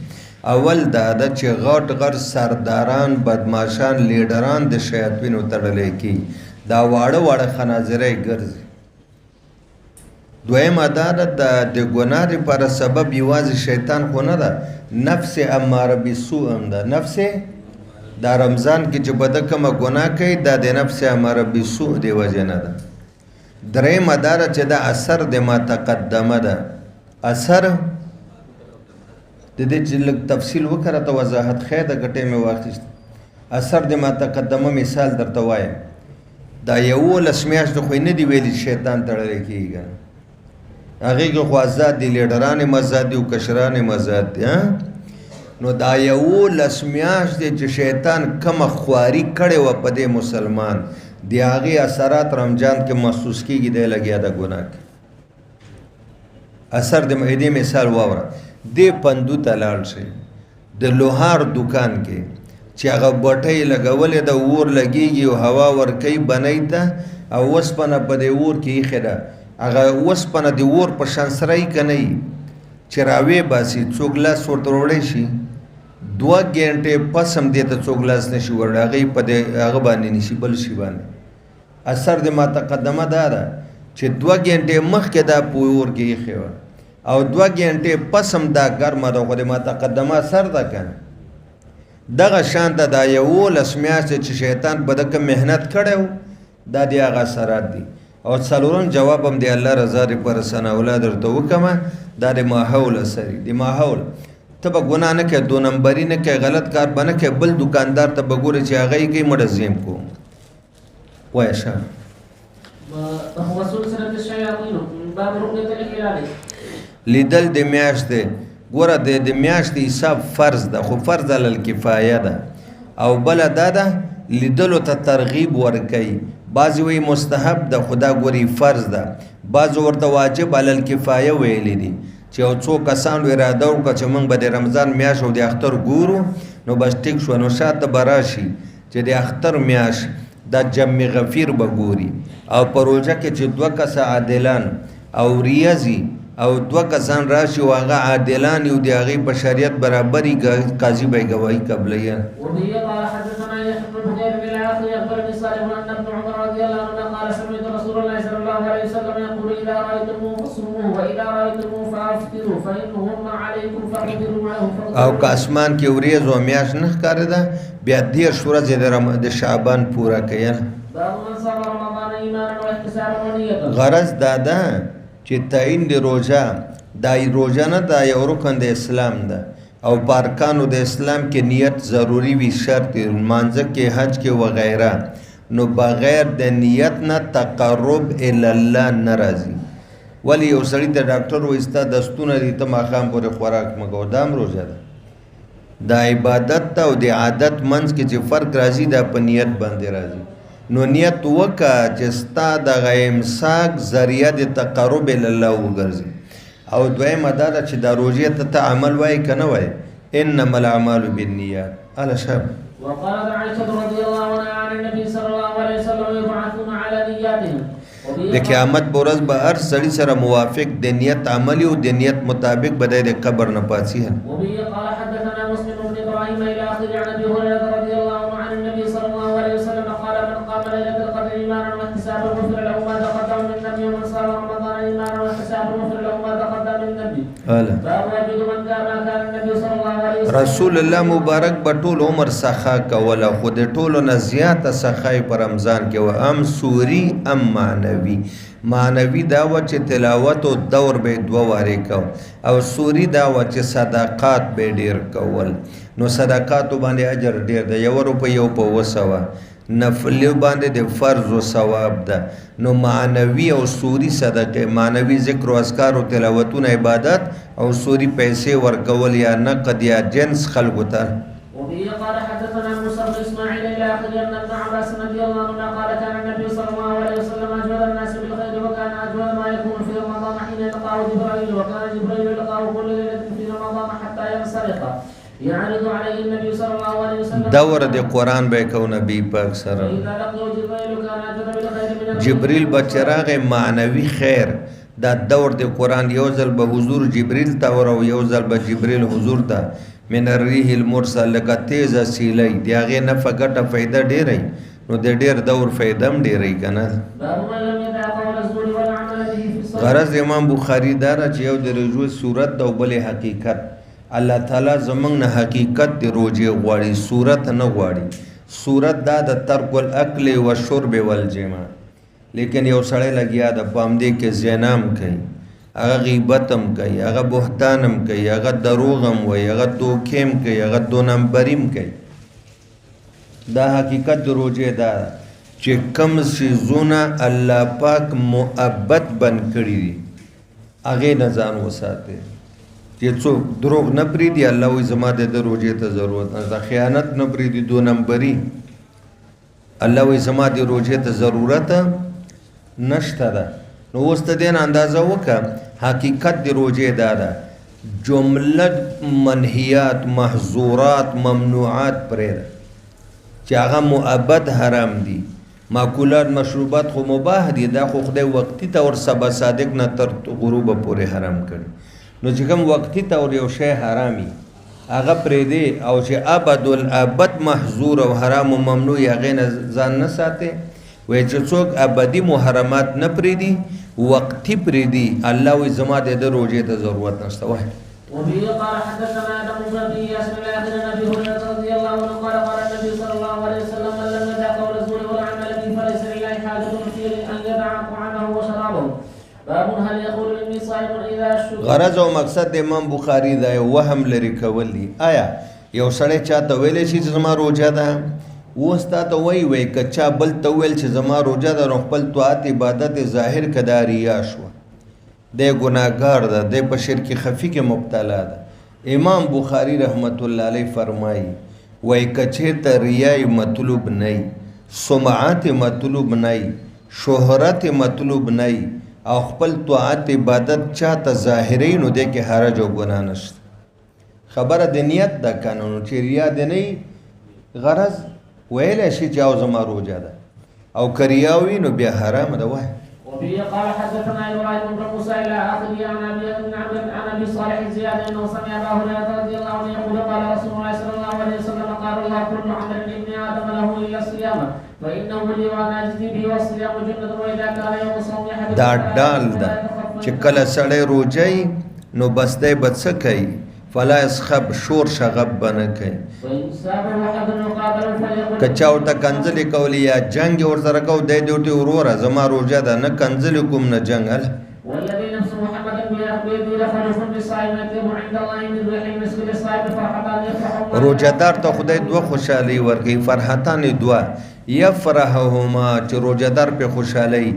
A: اول دا د چې غټ غر سرداران بدمعشان لیډران د شیاطینو تړلې کی دا واړه واړه خنازره ګرځي دویم عدالت د ګناه لپاره سبب یوازې شیطان خو نه ده نفس اماره بالسوء هم ده نفس دا رمضان کې چې بده کومه ګناه کوي دا د نفس اماره بالسوء دی وجه نه ده دریم عدالت چې دا اثر د ما تقدمه ده اثر د دې چې لږ تفصیل وکړه ته وضاحت خیر د ګټې مې واخیست اثر د ما تقدمه مثال درته وایم دا یو لسمیاش د خو نه دی ویلي شیطان تړلی کېږي هغې کې خو آزاد دي لیډران یې مزاد دي او کشران یې مزاد دي نو دا یو لسمیاش دی چې شیطان کمه خواري کړې وه په دې مسلمان د هغې اثرات رمضان کې محسوس کېږي دی لګیا د ګناه کې اثر د دې مثال واوره دې پندو ته لاړ شي د لوهار دکان کې چې هغه بټۍ لګولې د اور لګېږي او هوا ورکوي بنۍ ته او اوسپنه په دې اور کې ایښې ده هغه اوسپنه د اور په شان سره یې که نه وي چې راوې باسي څو ګلاس ورته وړی شي 2 ګنټې پس هم دې ته څو ګلاس نه شي وړی هغه په دې هغه باندې نه شي بل شي باندې اثر د ما تقدمه دا ده چې 2 ګنټې مخکې دا په اور کې ایښې وه او 2 ګنټې پس هم دا ګرمه ده خو د ما تقدمه اثر ده که نه دغه شان ته دا 11 میاشتې چې شیطان په دغه محنت کړی و دا د هغه اثرات دي او څلورم جواب هم د الله رضا لپاره ثناءالله درته وکړمه دا د ماحول اثر د ماحول ته به ګناه نه کوې 2 نمبري نه کوې غلط کار به نه کوې بل دکاندار ته به ګورې چې هغه یې کوي مړه زیم کوم وایه شه
B: وهو سلسلة الشياطين باب رؤية الهلال
A: لیدل د میاشتې ګوره د میاشتې حساب فرض ده خو فرض علی الکفایه ده او بله دا ده لیدلو ته ترغیب ورکوي بعضې وایي مستحب ده خو دا ګوري فرض ده بعضو ورته واجب علی الکفایه ویلی دي چې یو څو کسانو اراده وکړه چې موږ به د رمضان میاشت او د اختر ګورو نو بس ټیک شوه نو شاته به راشي چې د اختر میاشت دا جمع غفیر به ګوري او په روژه کې چې 2 کسه عادلان او ریاضي او 2 کسان راشي او هغه عادلان یو د هغې په شریعت برابري قاضي به یې ګواهي قبلوي
B: وبه قال حدثنا يحيى بن بكير بن العاص اخبرني صالح ان ابن عمر رضي الله عنه قال سمعت فإذا رأيتموه فأفطروا فإن غم عليكم فاقدروا له
A: او که اسمان کې وریځ او میاشت نه ښکارېده بیا 10 ورځې د شعبان پوره کړئ.
B: باب من صام رمضان إيمانا واحتسابا ونية.
A: غرض دا ده چې تعین د روژه دا روژه نه دا یو رکن د اسلام ده او پارکانو د اسلام کې نیت ضروری وي، شرط مانځه کې حج کې وغیره، نو بغیر د نیت نه تقرب الی الله نه راځي. ولی یو سړی د ډاکټر وایستا دستونه دي ته ماښام پورې خوراک مه کوه، دا هم روژه ده. د عبادت ته او د عادت منځ کې چې فرق راځي دا په نیت باندې راځي. نو نیت وکړه چې ستا دغه امساک ذریعه د تقرب الی الله وګرځي. او دویمه دا ده چې دا روژې ته عمل وایي که نه وایي، انما الاعمال بالنیات. اله شب
B: وقالت عائشة رضي الله عنها عن النبي صلى الله عليه وسلم يبعثون على نياتهم.
A: د قیامت په ورځ به هر سړي سره موافق د نیت عملي او د نیت مطابق به د قبر نه پاڅي.
B: وبه قال حدثنا مسلم بن ابراهيم الى اخر عن ابي هريره رضي الله عنه عن النبي صلى الله عليه وسلم قال من قام ليله القدر ايمانا واحتسابا غفر له ما تقدم من ذنبه ومن صام رمضان ايمانا واحتسابا غفر له ما تقدم من ذنبه. باب وجود من كان النبي صلى الله عليه وسلم
A: رسول الله مبارک په ټول عمر سخا کوله، خو د ټولو نه زیاته سخای په رمضان کې و، ام سوری ام معنوي دا و چې تلاوت او دور به 2 واره کو، او سوری دا و چې صدقات به ډیر کول. نو صدقات باندې اجر ډیر دی، 1 روپۍ په 200، نفل باندې د فرض او ثواب ده. نو معنوي او سوری صدقه، معنوي ذکر او اذکار او تلاوتونه عبادت، او سوری پیسې ورکول یا نقد یا جنس خلقو ته.
B: وبه قال حدثنا موسى بن اسماعيل الى اخره ان ابن عباس رضي الله عنه قال كان النبي صلى الله عليه وسلم اجود الناس بالخير وكان اجود ما يكون في رمضان حين يلقاه جبرائيل، وكان جبريل يلقاه كل ليله في رمضان حتى ينصرف يعرض عليه النبي صلى الله عليه وسلم
A: دور د قران به کو نبی پاک سره. جبريل بچراغ معنوي خیر دا دور د قران یو ځل به حضور جبريل ته ورو، یو ځل به جبريل حضور ته من الريح المرسل لکه تیز سیلی دی هغې نه فګټه فایده ډېری، نو د ډېر دور فایده هم ډېری که نه. غرض امام بخاري دا ده چې یو د روژې صورت ده او بلې حقیقت. الله تعالی زمونږ نه حقیقت د روژې غواړي، صورت نه غواړي. صورت دا د ترک الاکل و شرب والجماع، لیکن یو سړی لګیا د په همدې کې زینام کوي، هغه غیبت هم کوي، هغه بهتان هم کوي، هغه دروغ هم وایي، هغه دوکې هم کوي، هغه 2 نمبري هم کوي. دا حقیقت د روژې دا چې کم څیزونه الله پاک مؤبد بند کړي دي هغې نه ځان وساتئ. چې څوک دروغ نه پرېږدي، الله وایي زما د روژې ته ضرورت نشته. خیانت نه پرېږدي، 2 نمبري، الله وایي زما د روژې ته ضرورت نشته ده. نو اوس ته دې نه اندازه وکړه حقیقت د روژې دا ده، جمله منهیات محظورات ممنوعات پرېږده چې هغه مؤبد حرام دي. ماکولات مشروبات خو مباح دي، دا خو خدای وقتي طور سبا صادق نه تر غروب پورې حرام کړي. نو چې کوم وقتي طور یو شی حرامي هغه پرېږدي، او چې ابد الابد محظور او حرام و ممنوع هغې نه ځان نه ساتي. وایي چې څوک ابدي محرمات نه پرېږدي، وقتي پرېږدي، الله وایي زما د روژې ته ضرورت نشته. وایي
B: وبه قال حدثنا ادم بن ابي ياسر الاخر عن ابي هريره رضي الله عنه قال قال النبي صلى الله عليه وسلم من لم يدع قول الزور والعمل به فليس لله حاجه في ان يدع طعامه وشرابه. باب هل يقول اني صائم اذا شرب. غرض او مقصد د امام بخاري دا وهم لري کول دي. آیا یو سړی چاته ویلی شي چې زما روژه ده، اوس تا ته وایي که چا بل ته وویل چې زما روژه ده، نو خپل طاعت عبادت ظاهر که دا ریا شوه، دی ګناهګار ده، دی په شرک خفي کې مبتلا ده. امام بخاري رحمت الله علیه فرمایي وایي که چېرته ریای مطلوب نه، سمعت مطلوب نه، شهرت مطلوب نه، او خپل طاعت عبادت چاته ظاهري، نو دی کې حرج او ګناه نشته. خبره د نیت ده قانون چې ریا دی نه. غرض ویلی شي چې او زما روژه ده، او که ریا وي نو بیا حرامه ده. وایي وفيه قال حدثنا ابراهيم بن موسى الى اخره عن ابي صالح الزيادي انه سمع ابا هريره رضي الله عنه يقول قال رسول الله صلى الله عليه وسلم قال الله كل عمل ابن ادم له الا الصيام فانه لي وانا اجزي به والصيام جنه واذا كان يوم صوم احدكم
A: دا ډال ده چې کله سړی روجي نو بس دی به څه کوي فلا یسخب شور شغب به نه کوي که چا ورته کنځلې کولې یا جنګ یې ورسره کو دی دې ورته وروره زما روژه ده نه کنځلې کوم نه جنګ
B: والذي نفس محمد بيده لخلف بالصائم يطيب عند الله من ريح المسك للصائم فرحتان يفرحهما
A: روجهدار ته خدای دوه خوشحالي ورکوي فرحتان دوه یفرحهما چې روجهدار په خوشحالي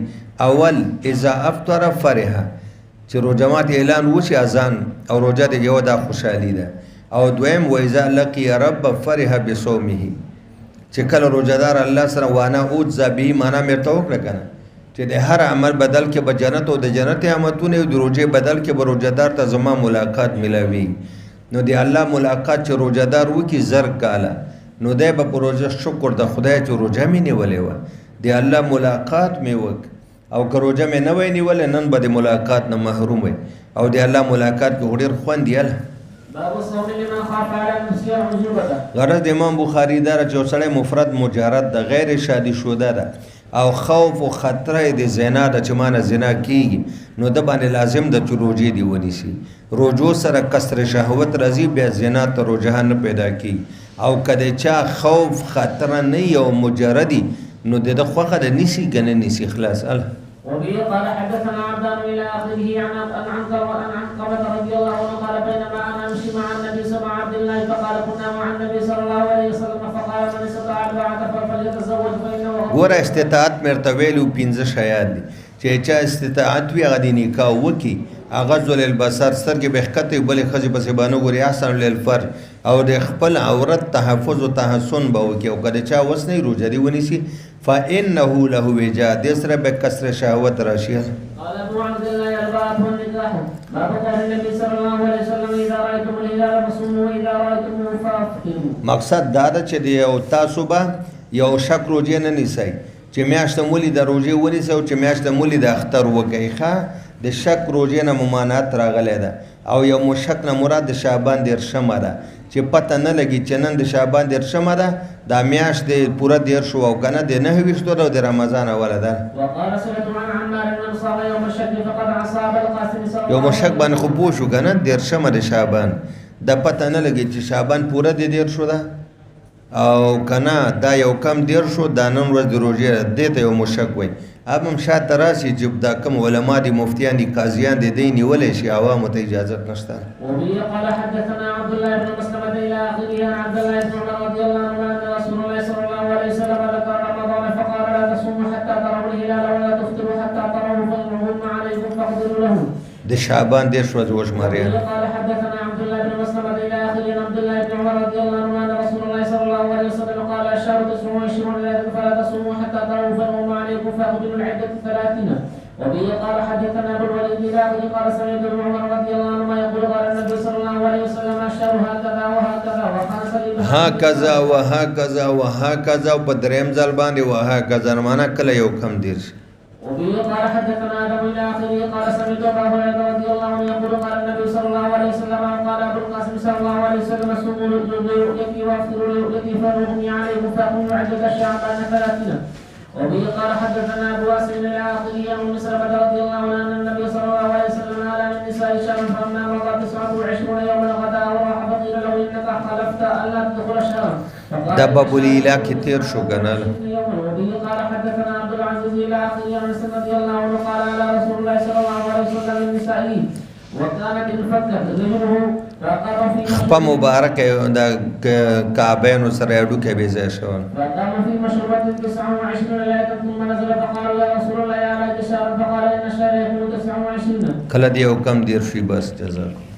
A: اول اذا افطر فرحه چې روجه مات اعلان وشي اذان او روجه دی یو دا خوشحالي ده او دویم و اذا لقي رب فرح بصومه چې کله روجهدار الله سره وانا اوت ذبی معنا مرته وکړه کنه چې د هر عمل بدل کې به جنت او د جنت نعمتونه د روزه بدل کې به روزدار ته زما ملاقات ملاوي نو دی الله ملاقات چې روزدار وکي زر کاله نو دی به پروژه شکر د خدای چې روزه مې نیولې و دی الله ملاقات مې وک او که روزه مې نه وای نیولې نن به د ملاقات نه محروم وي او دی الله ملاقات کې ډېر خوند دی
B: باب الصوم لمن خاف على نفسه عزوبته
A: غرض امام بخاری دا چې سړی مفرد مجرد د غیر شادي شوده ده او خوف او خطر د زنا د چمانه زنا کیږي نو د باندې لازم د چروجي دی ونیسي روجو سره کسر شهوت رضی بیا زنا ته روجه نه پیدا کی او کله چا خوف خطر نه یو مجردی نو د خوخه د نسی کنه نسی خلاص ال
B: وبه قال حدثنا عبدان الى اخره عن عنقبة رضي الله عنه قال بينما انا امشي مع النبي صلى الله عليه وسلم فقال كنا مع النبي صلى الله عليه وسلم فقال من استطاع الباعة فليتزوج فانه
A: ګوره استطاعت مرته ویلو 15 شیات دي چې چا استطاعت وی هغه د نکاح وکي هغه ذل البصر سترګې بهخته بلې خځې پسې باندې ګوري احسن للفرج او د خپل عورت تحفظ او تحسن به وکي او کله چا وس نه روزه دی ونیسي فانه له وجا د سره به کسر شهوت راشي
B: قال ابو عبد الله الباب والنكاح باب قول النبي صلى الله عليه وسلم اذا رايتم الهلال فصوموا واذا رايتموه فافطروا
A: مقصد دا ده چې دی او تاسو به یو شک روزه نه نیسئ چې میاشت مولی د روزه ونیسئ او چې میاشت مولی د اختر وکړئ ښه د شک روزه نه ممانعت راغلی ده او یو مشک نه مراد د شعبان 13 ده چې پته نه لګي چې نن د شعبان 13 ده دا میاشت د پوره 13 او کنه د 9 د رمضان اوله ده
B: وقال سمعت عن عمار بن صالح يوم الشك فقد اصاب القاسم صلى الله
A: یو مشک باندې خو پوه شو کنه 13 د شعبان د پته نه لګي چې شعبان پوره د 13 ده او کنه دا یو کم 13 دا نن ورځ د روزه دته یو مشک وای ابم شاته راشي چې دا کم علما دي مفتیان دي قاضیان دي دی نیولې شي عوامو ته اجازه نشته
B: وبه قال حدثنا عبد الله بن مسلمة الى اخره عن عبد الله بن عمر رضي الله عنه ان رسول الله صلى الله عليه وسلم ذكر رمضان فقال لا تصوموا حتى تروا الهلال ولا تفطروا حتى تروا فان غم عليكم فاقدروا له
A: د شعبان 10 ورځې وشماري
B: قال حدثنا عبد الله بن مسلمة الى اخره عن عبد الله بن عمر رضي الله عنه ان رسول الله صلى الله عليه وسلم قال الشهر 29 ليله فلا تصوموا حتى تروا فان غم عليكم فاقدروا العده 30 وبه قال حدثنا ابو الوليد الى اخره قال سمعت ابن عمر رضي الله عنهما يقول قال النبي صلى الله عليه وسلم الشهر هكذا وهكذا وقال سليم
A: هكذا وهكذا وهكذا په دریم ځل باندې وهكذا معنا کله یو کم دیر
B: وبه قال حدثنا ادم الى اخره قال سمعت ابا هريره رضي الله عنه يقول قال النبي صلى الله عليه وسلم قال ابو القاسم صلى الله عليه وسلم صوموا لرؤيتي وافطروا لرؤيتي فاغمي عليكم فاقوموا عده شعبان 30 وبه قال حدثنا ابو واسع الى اخره عن ام سلمة رضي الله عنها ان النبي صلى الله عليه وسلم على من النساء شهر فاما مضى 29 يوما غدا وراح فقيل له انك حلفت الا تدخل الشهر
A: دا باب الیلا کې تیر شو کنه
B: وبه قال حدثنا عبد العزيز الى اخره عن انس رضي الله عنه قال على رسول الله صلى الله عليه وسلم من نسائه وكانت الفكه ذهنه فقام في
A: په مبارک د کعبین سره اډو کې به ځای شو
B: فقام في مشربة 29 ليلة ثم نزل فقال يا رسول الله يا ليت الشهر فقال ان الشهر يكون 29
A: کله دی یو کم دیر شي بس جزاک